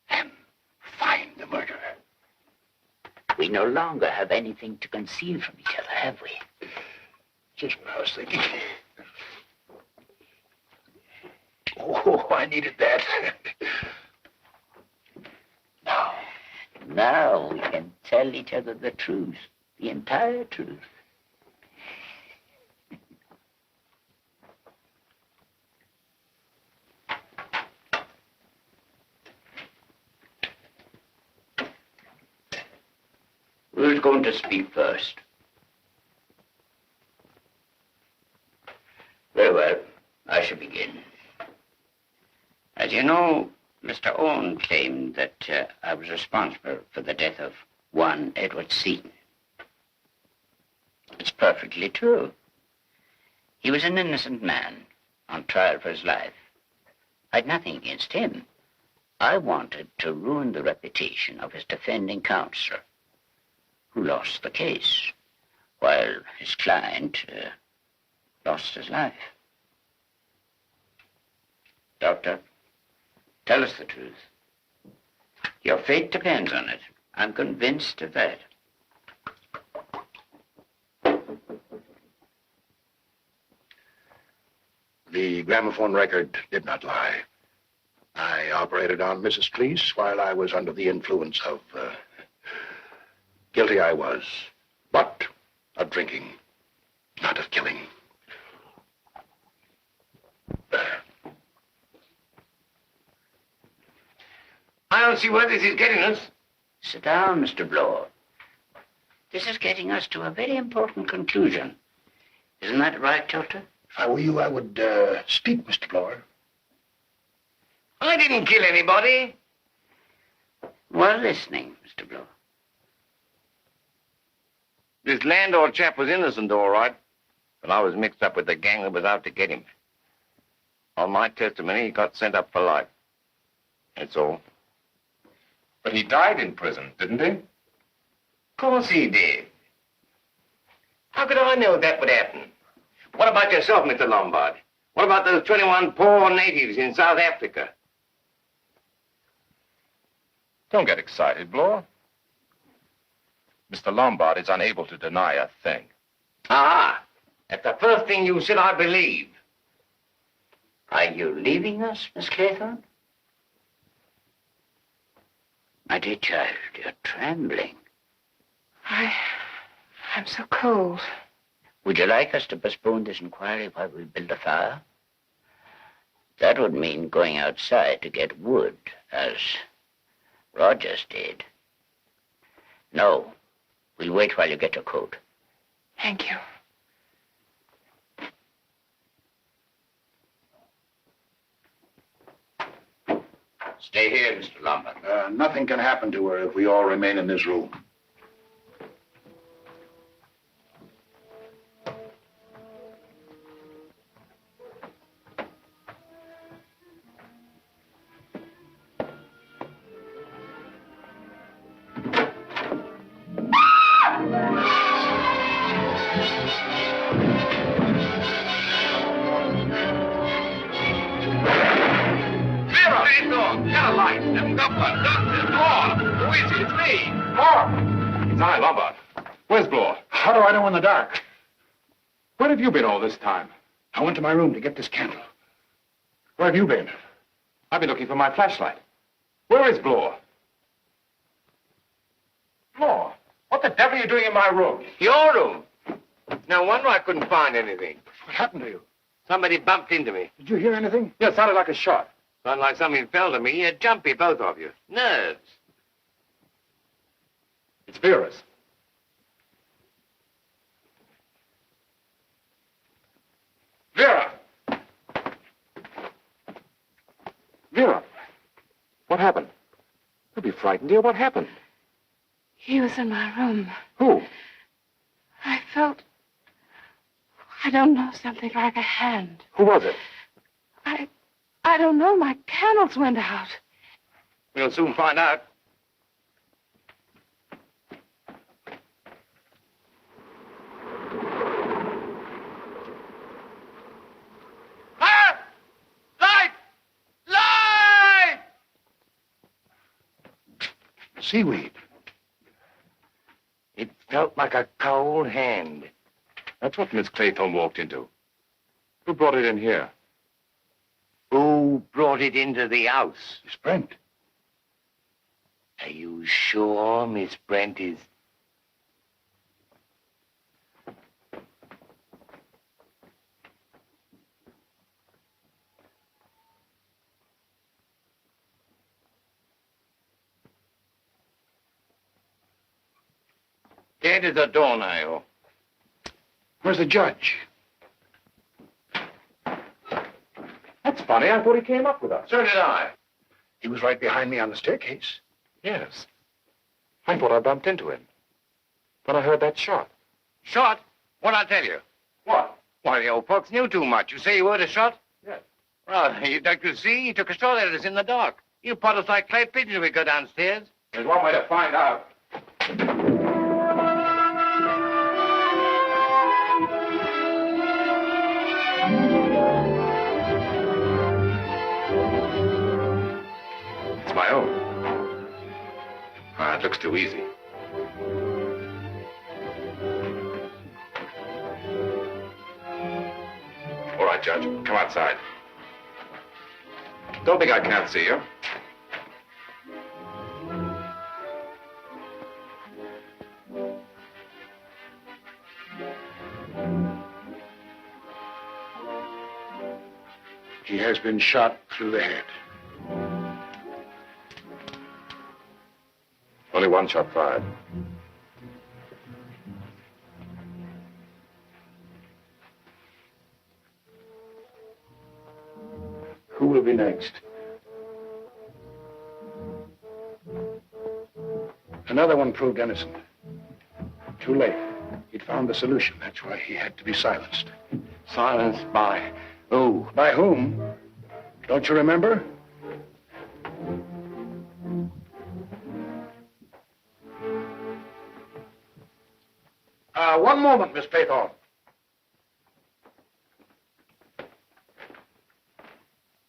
And find the murderer. We no longer have anything to conceal from each other, have we? Just what I was thinking. Oh, I needed that. Now we can tell each other the truth, the entire truth. Who's going to speak first? Very well, I shall begin. As you know, Mr. Owen claimed that I was responsible for the death of one Edward Seaton. It's perfectly true. He was an innocent man on trial for his life. I'd nothing against him. I wanted to ruin the reputation of his defending counsel, who lost the case, while his client lost his life. Doctor, tell us the truth. Your fate depends on it. I'm convinced of that. The gramophone record did not lie. I operated on Mrs. Cleese while I was under the influence of... Guilty I was, but of drinking, not of killing. I don't see where this is getting us. Sit down, Mr. Bloor. This is getting us to a very important conclusion. Isn't that right, Doctor? If I were you, I would speak, Mr. Bloor. I didn't kill anybody. We're listening, Mr. Bloor. This landlord chap was innocent, all right, but I was mixed up with the gang that was out to get him. On my testimony, he got sent up for life. That's all. But he died in prison, didn't he? Of course he did. How could I know that would happen? What about yourself, Mr. Lombard? What about those 21 poor natives in South Africa? Don't get excited, Bloor. Mr. Lombard is unable to deny a thing. Ah, at the first thing you said, I believe. Are you leaving us, Miss Claythorne? My dear child, you're trembling. I'm so cold. Would you like us to postpone this inquiry while we build a fire? That would mean going outside to get wood, as Rogers did. No, we'll wait while you get your coat. Thank you. Stay here, Mr. Lombard. Nothing can happen to her if we all remain in this room. It's I, Lombard. Where's Bloor? How do I know in the dark? Where have you been all this time? I went to my room to get this candle. Where have you been? I've been looking for my flashlight. Where is Bloor? Bloor? What the devil are you doing in my room? Your room? No wonder I couldn't find anything. What happened to you? Somebody bumped into me. Did you hear anything? Yeah, it sounded like a shot. Sounded like something fell to me. You're jumpy, both of you. Nerves. It's Vera's. Vera! Vera! What happened? You'll be frightened, dear. What happened? He was in my room. Who? I felt, I don't know, something like a hand. Who was it? I don't know. My candles went out. We'll soon find out. Seaweed. It felt like a cold hand. That's what Miss Claythorne walked into. Who brought it in here? Who brought it into the house? Miss Brent. Are you sure Miss Brent is... Dead as a doornail. Where's the judge? That's funny. I thought he came up with us. So did I. He was right behind me on the staircase. Yes. I thought I bumped into him. But I heard that shot. Shot? What'd I tell you? What? Why, the old folks knew too much. You say you heard a shot? Yes. Well, you'd like to see. He took a shot at us in the dark. You pot us like clay pigeons if we go downstairs. There's one way to find out. It's my own. It looks too easy. All right, Judge. Come outside. Don't think I can't see you. He has been shot through the head. Only one shot fired. Who will be next? Another one proved innocent. Too late. He'd found the solution. That's why he had to be silenced. Silenced by who? By whom? Don't you remember? One moment, Miss Claythorne.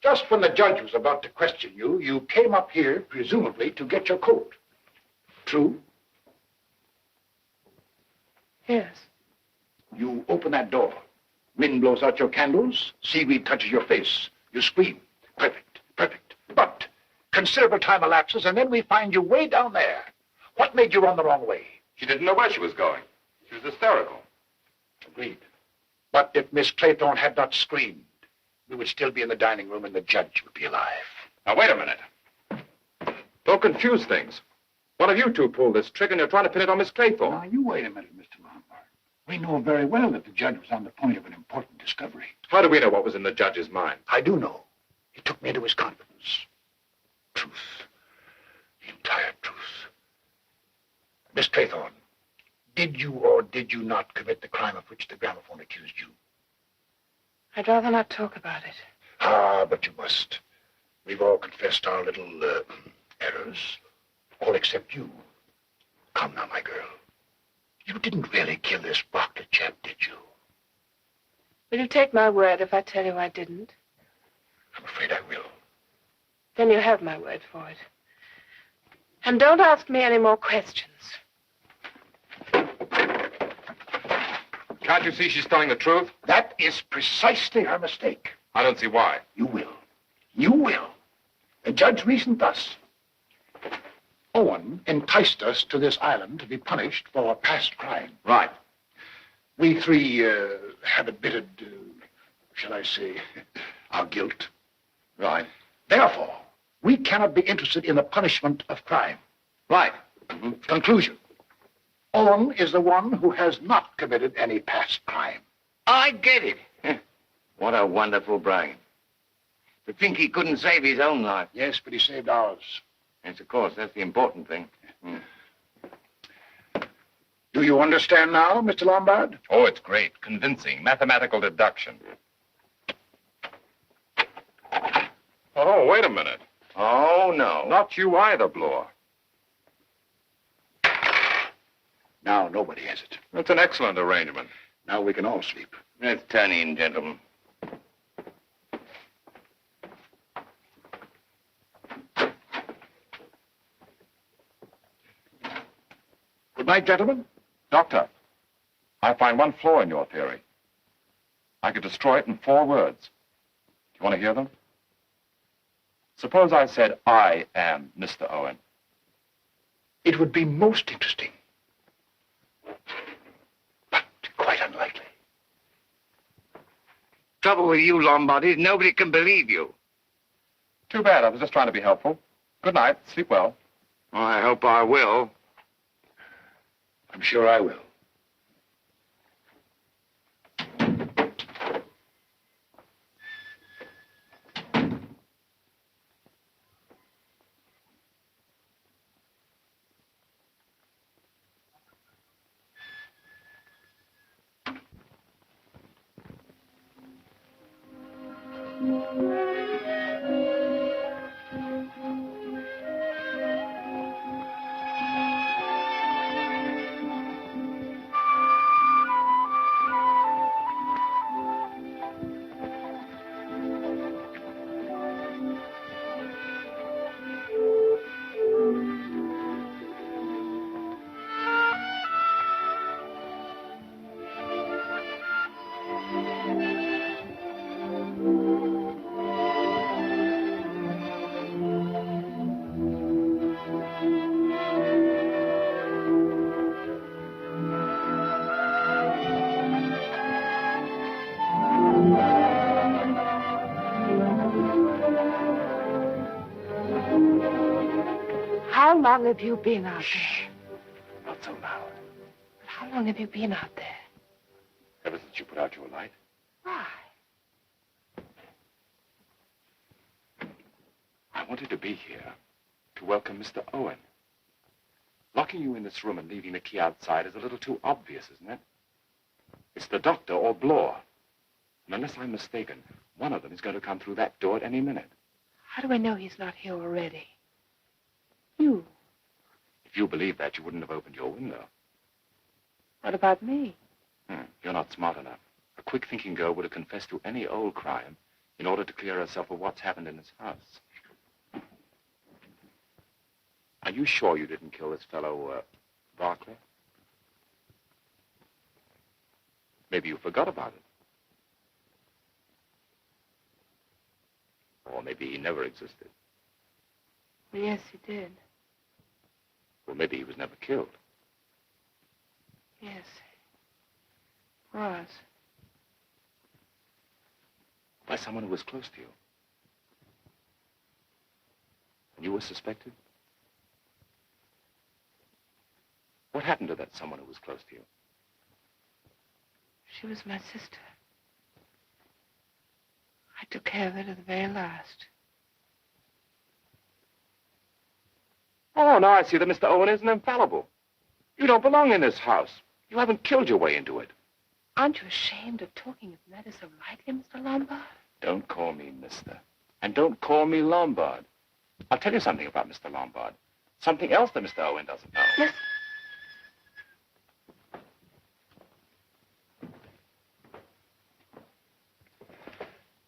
Just when the judge was about to question you, you came up here, presumably, to get your coat. True? Yes. You open that door. Wind blows out your candles. Seaweed touches your face. You scream. Perfect. Perfect. But considerable time elapses, and then we find you way down there. What made you run the wrong way? She didn't know where she was going. She was hysterical. Agreed. But if Miss Claythorne had not screamed, we would still be in the dining room and the judge would be alive. Now, wait a minute. Don't confuse things. One of you two pulled this trick, and you're trying to pin it on Miss Claythorne. Now, you wait a minute, Mr. Lombard. We know very well that the judge was on the point of an important discovery. How do we know what was in the judge's mind? I do know. He took me into his confidence. Truth. The entire truth. Miss Claythorne, did you or did you not commit the crime of which the gramophone accused you? I'd rather not talk about it. Ah, but you must. We've all confessed our little errors. All except you. Come now, my girl. You didn't really kill this Bartlett chap, did you? Will you take my word if I tell you I didn't? I'm afraid I will. Then you have my word for it. And don't ask me any more questions. Can't you see she's telling the truth? That is precisely her mistake. I don't see why. You will. You will. The judge reasoned thus. Owen enticed us to this island to be punished for a past crime. Right. We three have admitted, shall I say, our guilt. Right. Therefore, we cannot be interested in the punishment of crime. Right. Conclusion. Owen is the one who has not committed any past crime. I get it. What a wonderful brain. To think he couldn't save his own life. Yes, but he saved ours. Yes, of course. That's the important thing. Do you understand now, Mr. Lombard? Oh, it's great. Convincing. Mathematical deduction. Oh, wait a minute. Oh, no. Not you either, Bloor. Now nobody has it. That's an excellent arrangement. Now we can all sleep. Let's turn in, gentlemen. Good night, gentlemen. Doctor, I find one flaw in your theory. I could destroy it in 4 words. Do you want to hear them? Suppose I said, I am Mr. Owen. It would be most interesting. But quite unlikely. Trouble with you, Lombard, is nobody can believe you. Too bad. I was just trying to be helpful. Good night. Sleep well. I hope I will. I'm sure I will. How long have you been out there? Not so loud. How long have you been out there? Ever since you put out your light. Why? I wanted to be here to welcome Mr. Owen. Locking you in this room and leaving the key outside is a little too obvious, isn't it? It's the doctor or Bloor. And unless I'm mistaken, one of them is going to come through that door at any minute. How do I know he's not here already? You. If you believed that, you wouldn't have opened your window. What about me? You're not smart enough. A quick-thinking girl would have confessed to any old crime in order to clear herself of what's happened in this house. Are you sure you didn't kill this fellow, Barclay? Maybe you forgot about it. Or maybe he never existed. Yes, he did. Or maybe he was never killed. Yes. Was. By someone who was close to you. And you were suspected? What happened to that someone who was close to you? She was my sister. I took care of her to the very last. Oh, now I see that Mr. Owen isn't infallible. You don't belong in this house. You haven't killed your way into it. Aren't you ashamed of talking of matters so lightly, Mr. Lombard? Don't call me mister. And don't call me Lombard. I'll tell you something about Mr. Lombard. Something else that Mr. Owen doesn't know. Yes.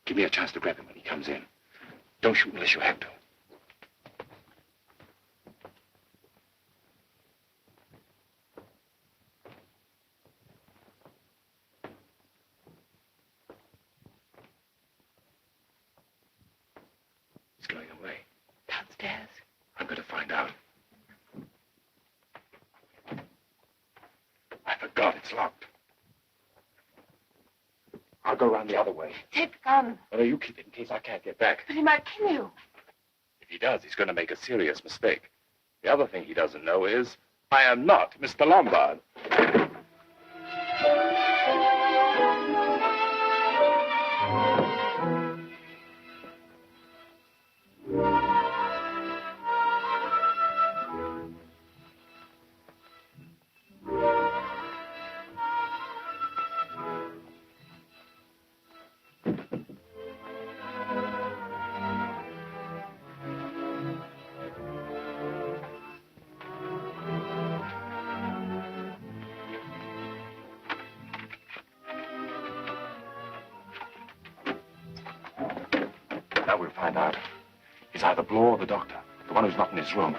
Give me a chance to grab him when he comes in. Don't shoot unless you have to. He's going away. Downstairs. I'm going to find out. I forgot it's locked. I'll go around the other way. Take the gun. No, you keep it in case I can't get back. But he might kill you. If he does, he's going to make a serious mistake. The other thing he doesn't know is I am not Mr. Lombard. Now we'll find out. He's either Blow or the doctor, the one who's not in his room.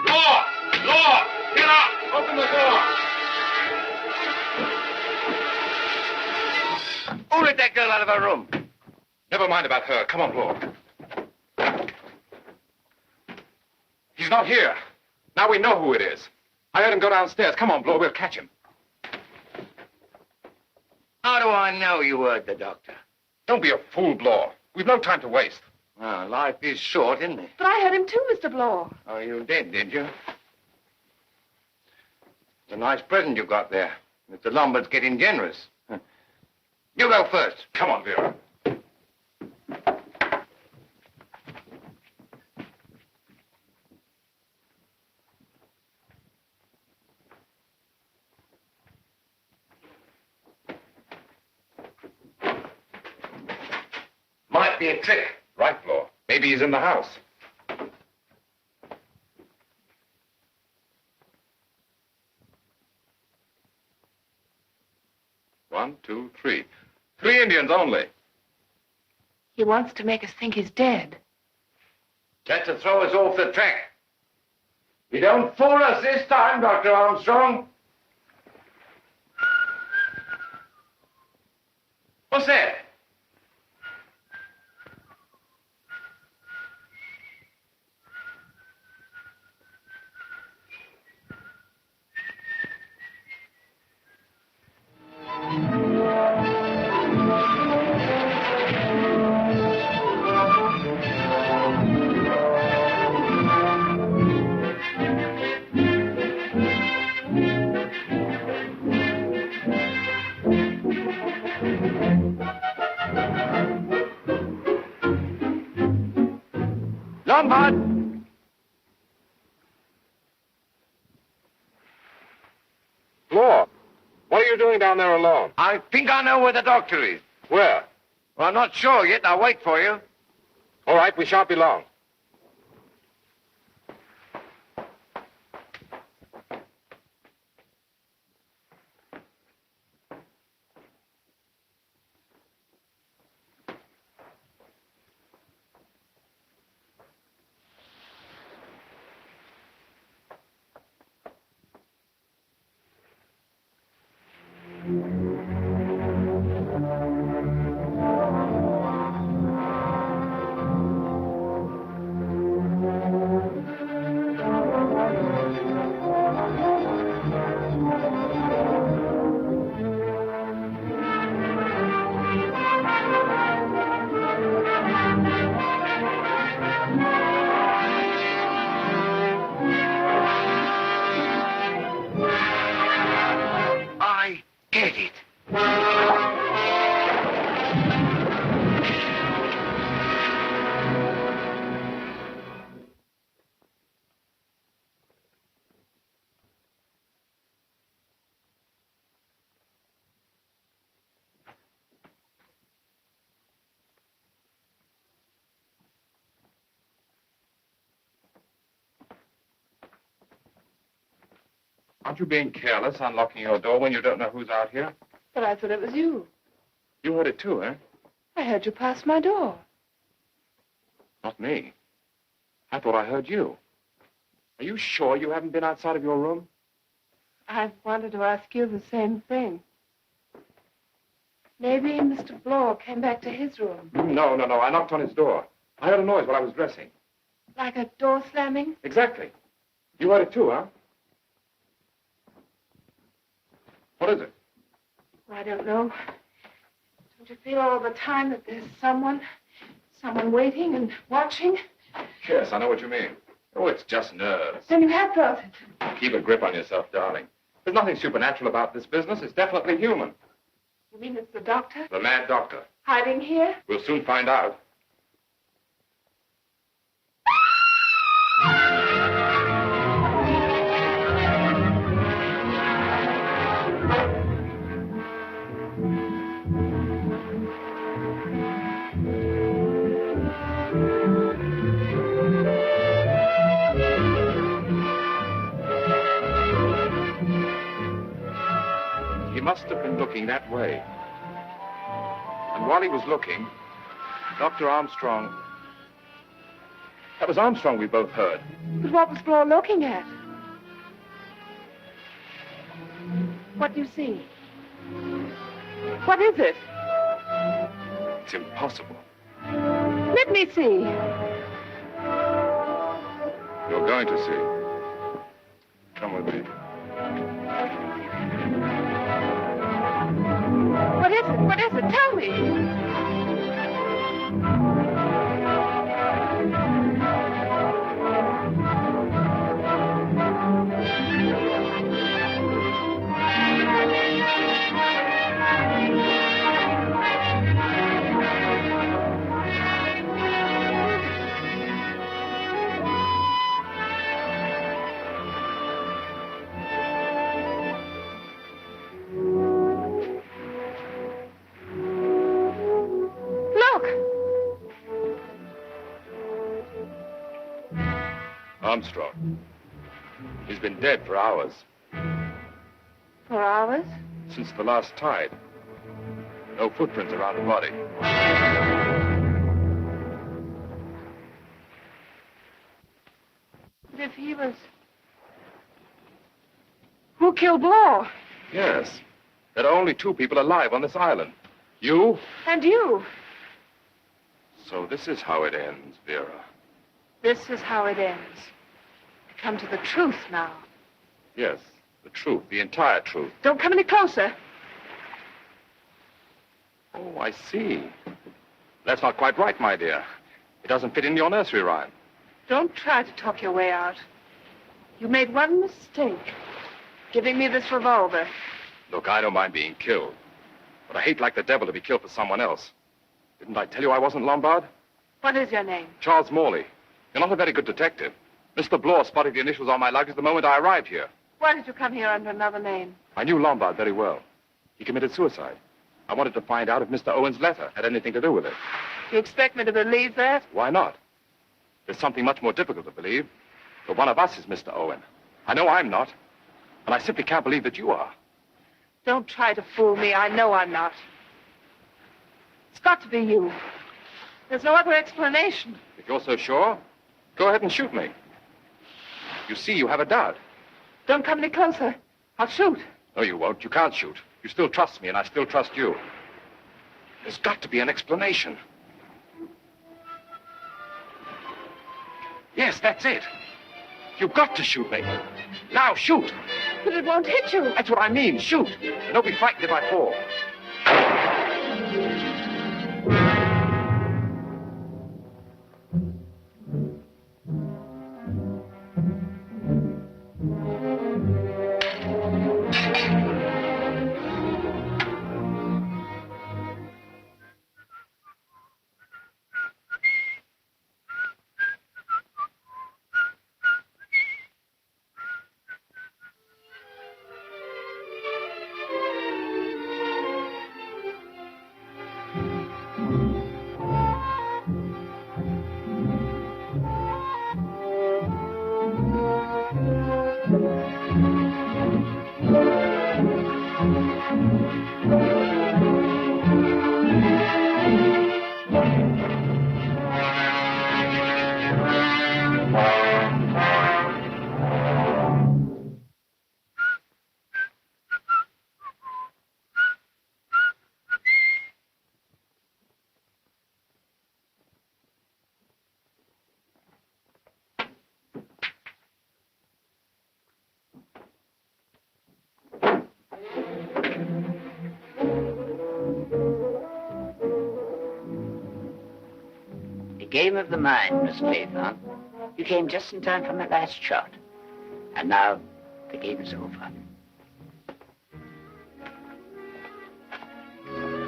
Blow! Blow! Get out! Open the door! Who let that girl out of her room? Never mind about her. Come on, Blow. He's not here. Now we know who it is. I heard him go downstairs. Come on, Blow. We'll catch him. How do I know you heard the doctor? Don't be a fool, Blow. We've no time to waste. Well, life is short, isn't it? But I heard him too, Mr. Blow. Oh, you did you? It's a nice present you got there. Mr. Lombard's getting generous. You go first. Come on, Vera. Might be a trick. Right, Blow. Maybe he's in the house. One, two, three. 3 Indians only. He wants to make us think he's dead. That's to throw us off the track. You don't fool us this time, Dr. Armstrong. What's that? Lombard! Blow, what are you doing down there alone? I think I know where the doctor is. Where? Well, I'm not sure yet. I'll wait for you. All right, we shan't be long. I get it. Aren't you being careless, unlocking your door when you don't know who's out here? But I thought it was you. You heard it too, eh? I heard you pass my door. Not me. I thought I heard you. Are you sure you haven't been outside of your room? I wanted to ask you the same thing. Maybe Mr. Bloor came back to his room. No. I knocked on his door. I heard a noise while I was dressing. Like a door slamming? Exactly. You heard it too, huh? What is it? I don't know. Don't you feel all the time that there's someone waiting and watching? Yes, I know what you mean. Oh, it's just nerves. Then you have felt it. Keep a grip on yourself, darling. There's nothing supernatural about this business. It's definitely human. You mean it's the doctor? The mad doctor. Hiding here? We'll soon find out. He must have been looking that way. And while he was looking, Dr. Armstrong... That was Armstrong we both heard. But what was Bloor looking at? What do you see? What is it? It's impossible. Let me see. You're going to see. Come with me. What is it? What is it? Tell me. Armstrong. He's been dead for hours. For hours? Since the last tide. No footprints around the body. But if he was... Who killed Bloor? Yes. There are only two people alive on this island. You? And you. So this is how it ends, Vera. This is how it ends. Come to the truth now. Yes, the truth, the entire truth. Don't come any closer. Oh, I see. That's not quite right, my dear. It doesn't fit in your nursery rhyme. Don't try to talk your way out. You made one mistake. Giving me this revolver. Look, I don't mind being killed. But I hate like the devil to be killed for someone else. Didn't I tell you I wasn't Lombard? What is your name? Charles Morley. You're not a very good detective. Mr. Bloor spotted the initials on my luggage the moment I arrived here. Why did you come here under another name? I knew Lombard very well. He committed suicide. I wanted to find out if Mr. Owen's letter had anything to do with it. You expect me to believe that? Why not? There's something much more difficult to believe. That one of us is Mr. Owen. I know I'm not. And I simply can't believe that you are. Don't try to fool me. I know I'm not. It's got to be you. There's no other explanation. If you're so sure, go ahead and shoot me. You see, you have a doubt. Don't come any closer. I'll shoot. No, you won't. You can't shoot. You still trust me, and I still trust you. There's got to be an explanation. Yes, that's it. You've got to shoot me. Now, shoot. But it won't hit you. That's what I mean. Shoot. And don't be frightened if I fall. Game of the mind, Miss Claythorne. You came just in time for my last shot. And now, the game is over.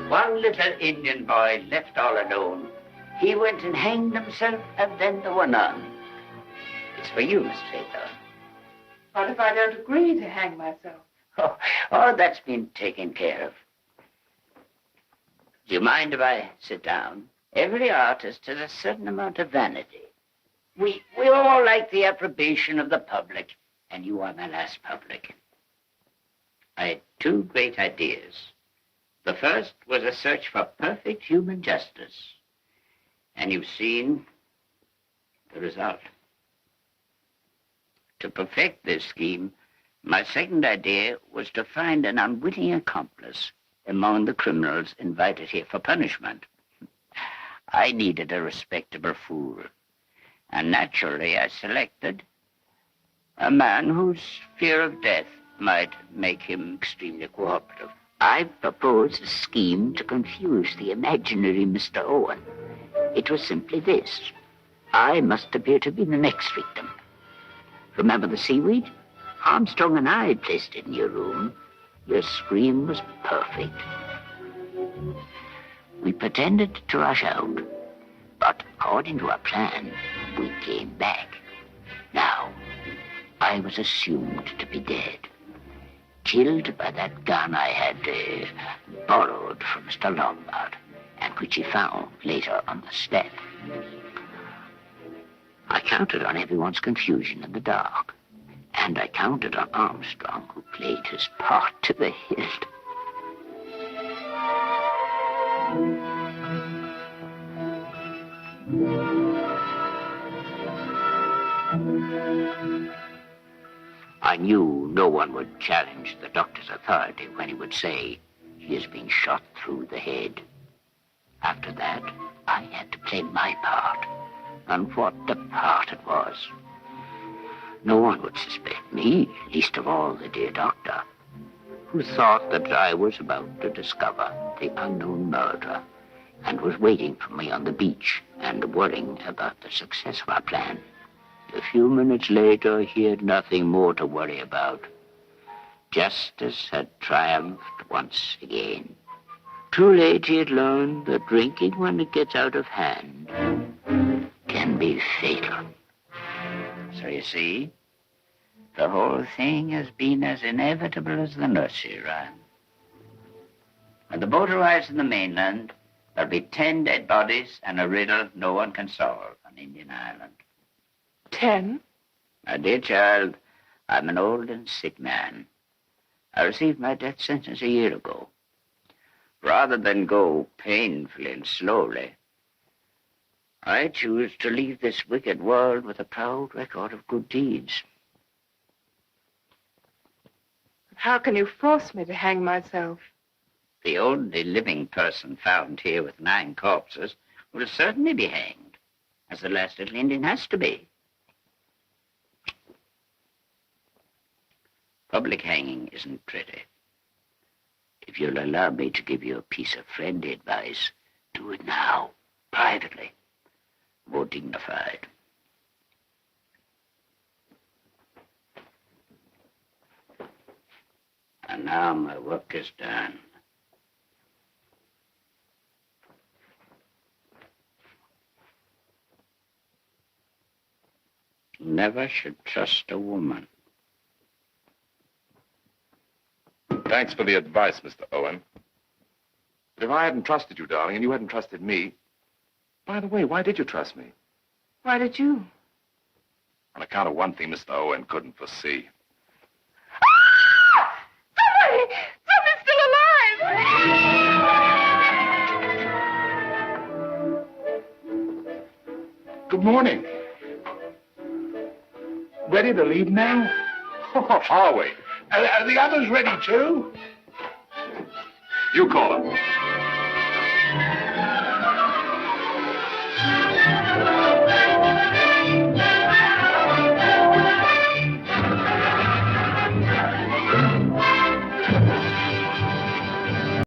One little Indian boy left all alone. He went and hanged himself, and then there were none. It's for you, Miss Claythorne. What if I don't agree to hang myself? Oh, that's been taken care of. Do you mind if I sit down? Every artist has a certain amount of vanity. We all like the approbation of the public, and you are my last public. I had two great ideas. The first was a search for perfect human justice. And you've seen the result. To perfect this scheme, my second idea was to find an unwitting accomplice among the criminals invited here for punishment. I needed a respectable fool, and naturally I selected a man whose fear of death might make him extremely cooperative. I proposed a scheme to confuse the imaginary Mr. Owen. It was simply this. I must appear to be the next victim. Remember the seaweed? Armstrong and I placed it in your room. Your scream was perfect. We pretended to rush out, but according to our plan, we came back. Now, I was assumed to be dead, killed by that gun I had borrowed from Mr. Lombard, and which he found later on the step. I counted on everyone's confusion in the dark, and I counted on Armstrong, who played his part to the hilt. I knew no one would challenge the doctor's authority when he would say, he has been shot through the head. After that, I had to play my part, and what a part it was. No one would suspect me, least of all the dear doctor, who thought that I was about to discover the unknown murderer and was waiting for me on the beach and worrying about the success of our plan. A few minutes later, he had nothing more to worry about. Justice had triumphed once again. Too late he had learned that drinking when it gets out of hand can be fatal. So you see, the whole thing has been as inevitable as the nursery rhyme. When the boat arrives in the mainland, there'll be 10 dead bodies and a riddle no one can solve on Indian Island. 10? My dear child, I'm an old and sick man. I received my death sentence a year ago. Rather than go painfully and slowly, I choose to leave this wicked world with a proud record of good deeds. How can you force me to hang myself? The only living person found here with 9 corpses will certainly be hanged, as the last little Indian has to be. Public hanging isn't pretty. If you'll allow me to give you a piece of friendly advice, do it now, privately, more dignified. And now my work is done. Never should trust a woman. Thanks for the advice, Mr. Owen. But if I hadn't trusted you, darling, and you hadn't trusted me... By the way, why did you trust me? Why did you? On account of one thing Mr. Owen couldn't foresee. Somebody's still alive! Good morning. Ready to leave now? Are we? Are the others ready too? You call them.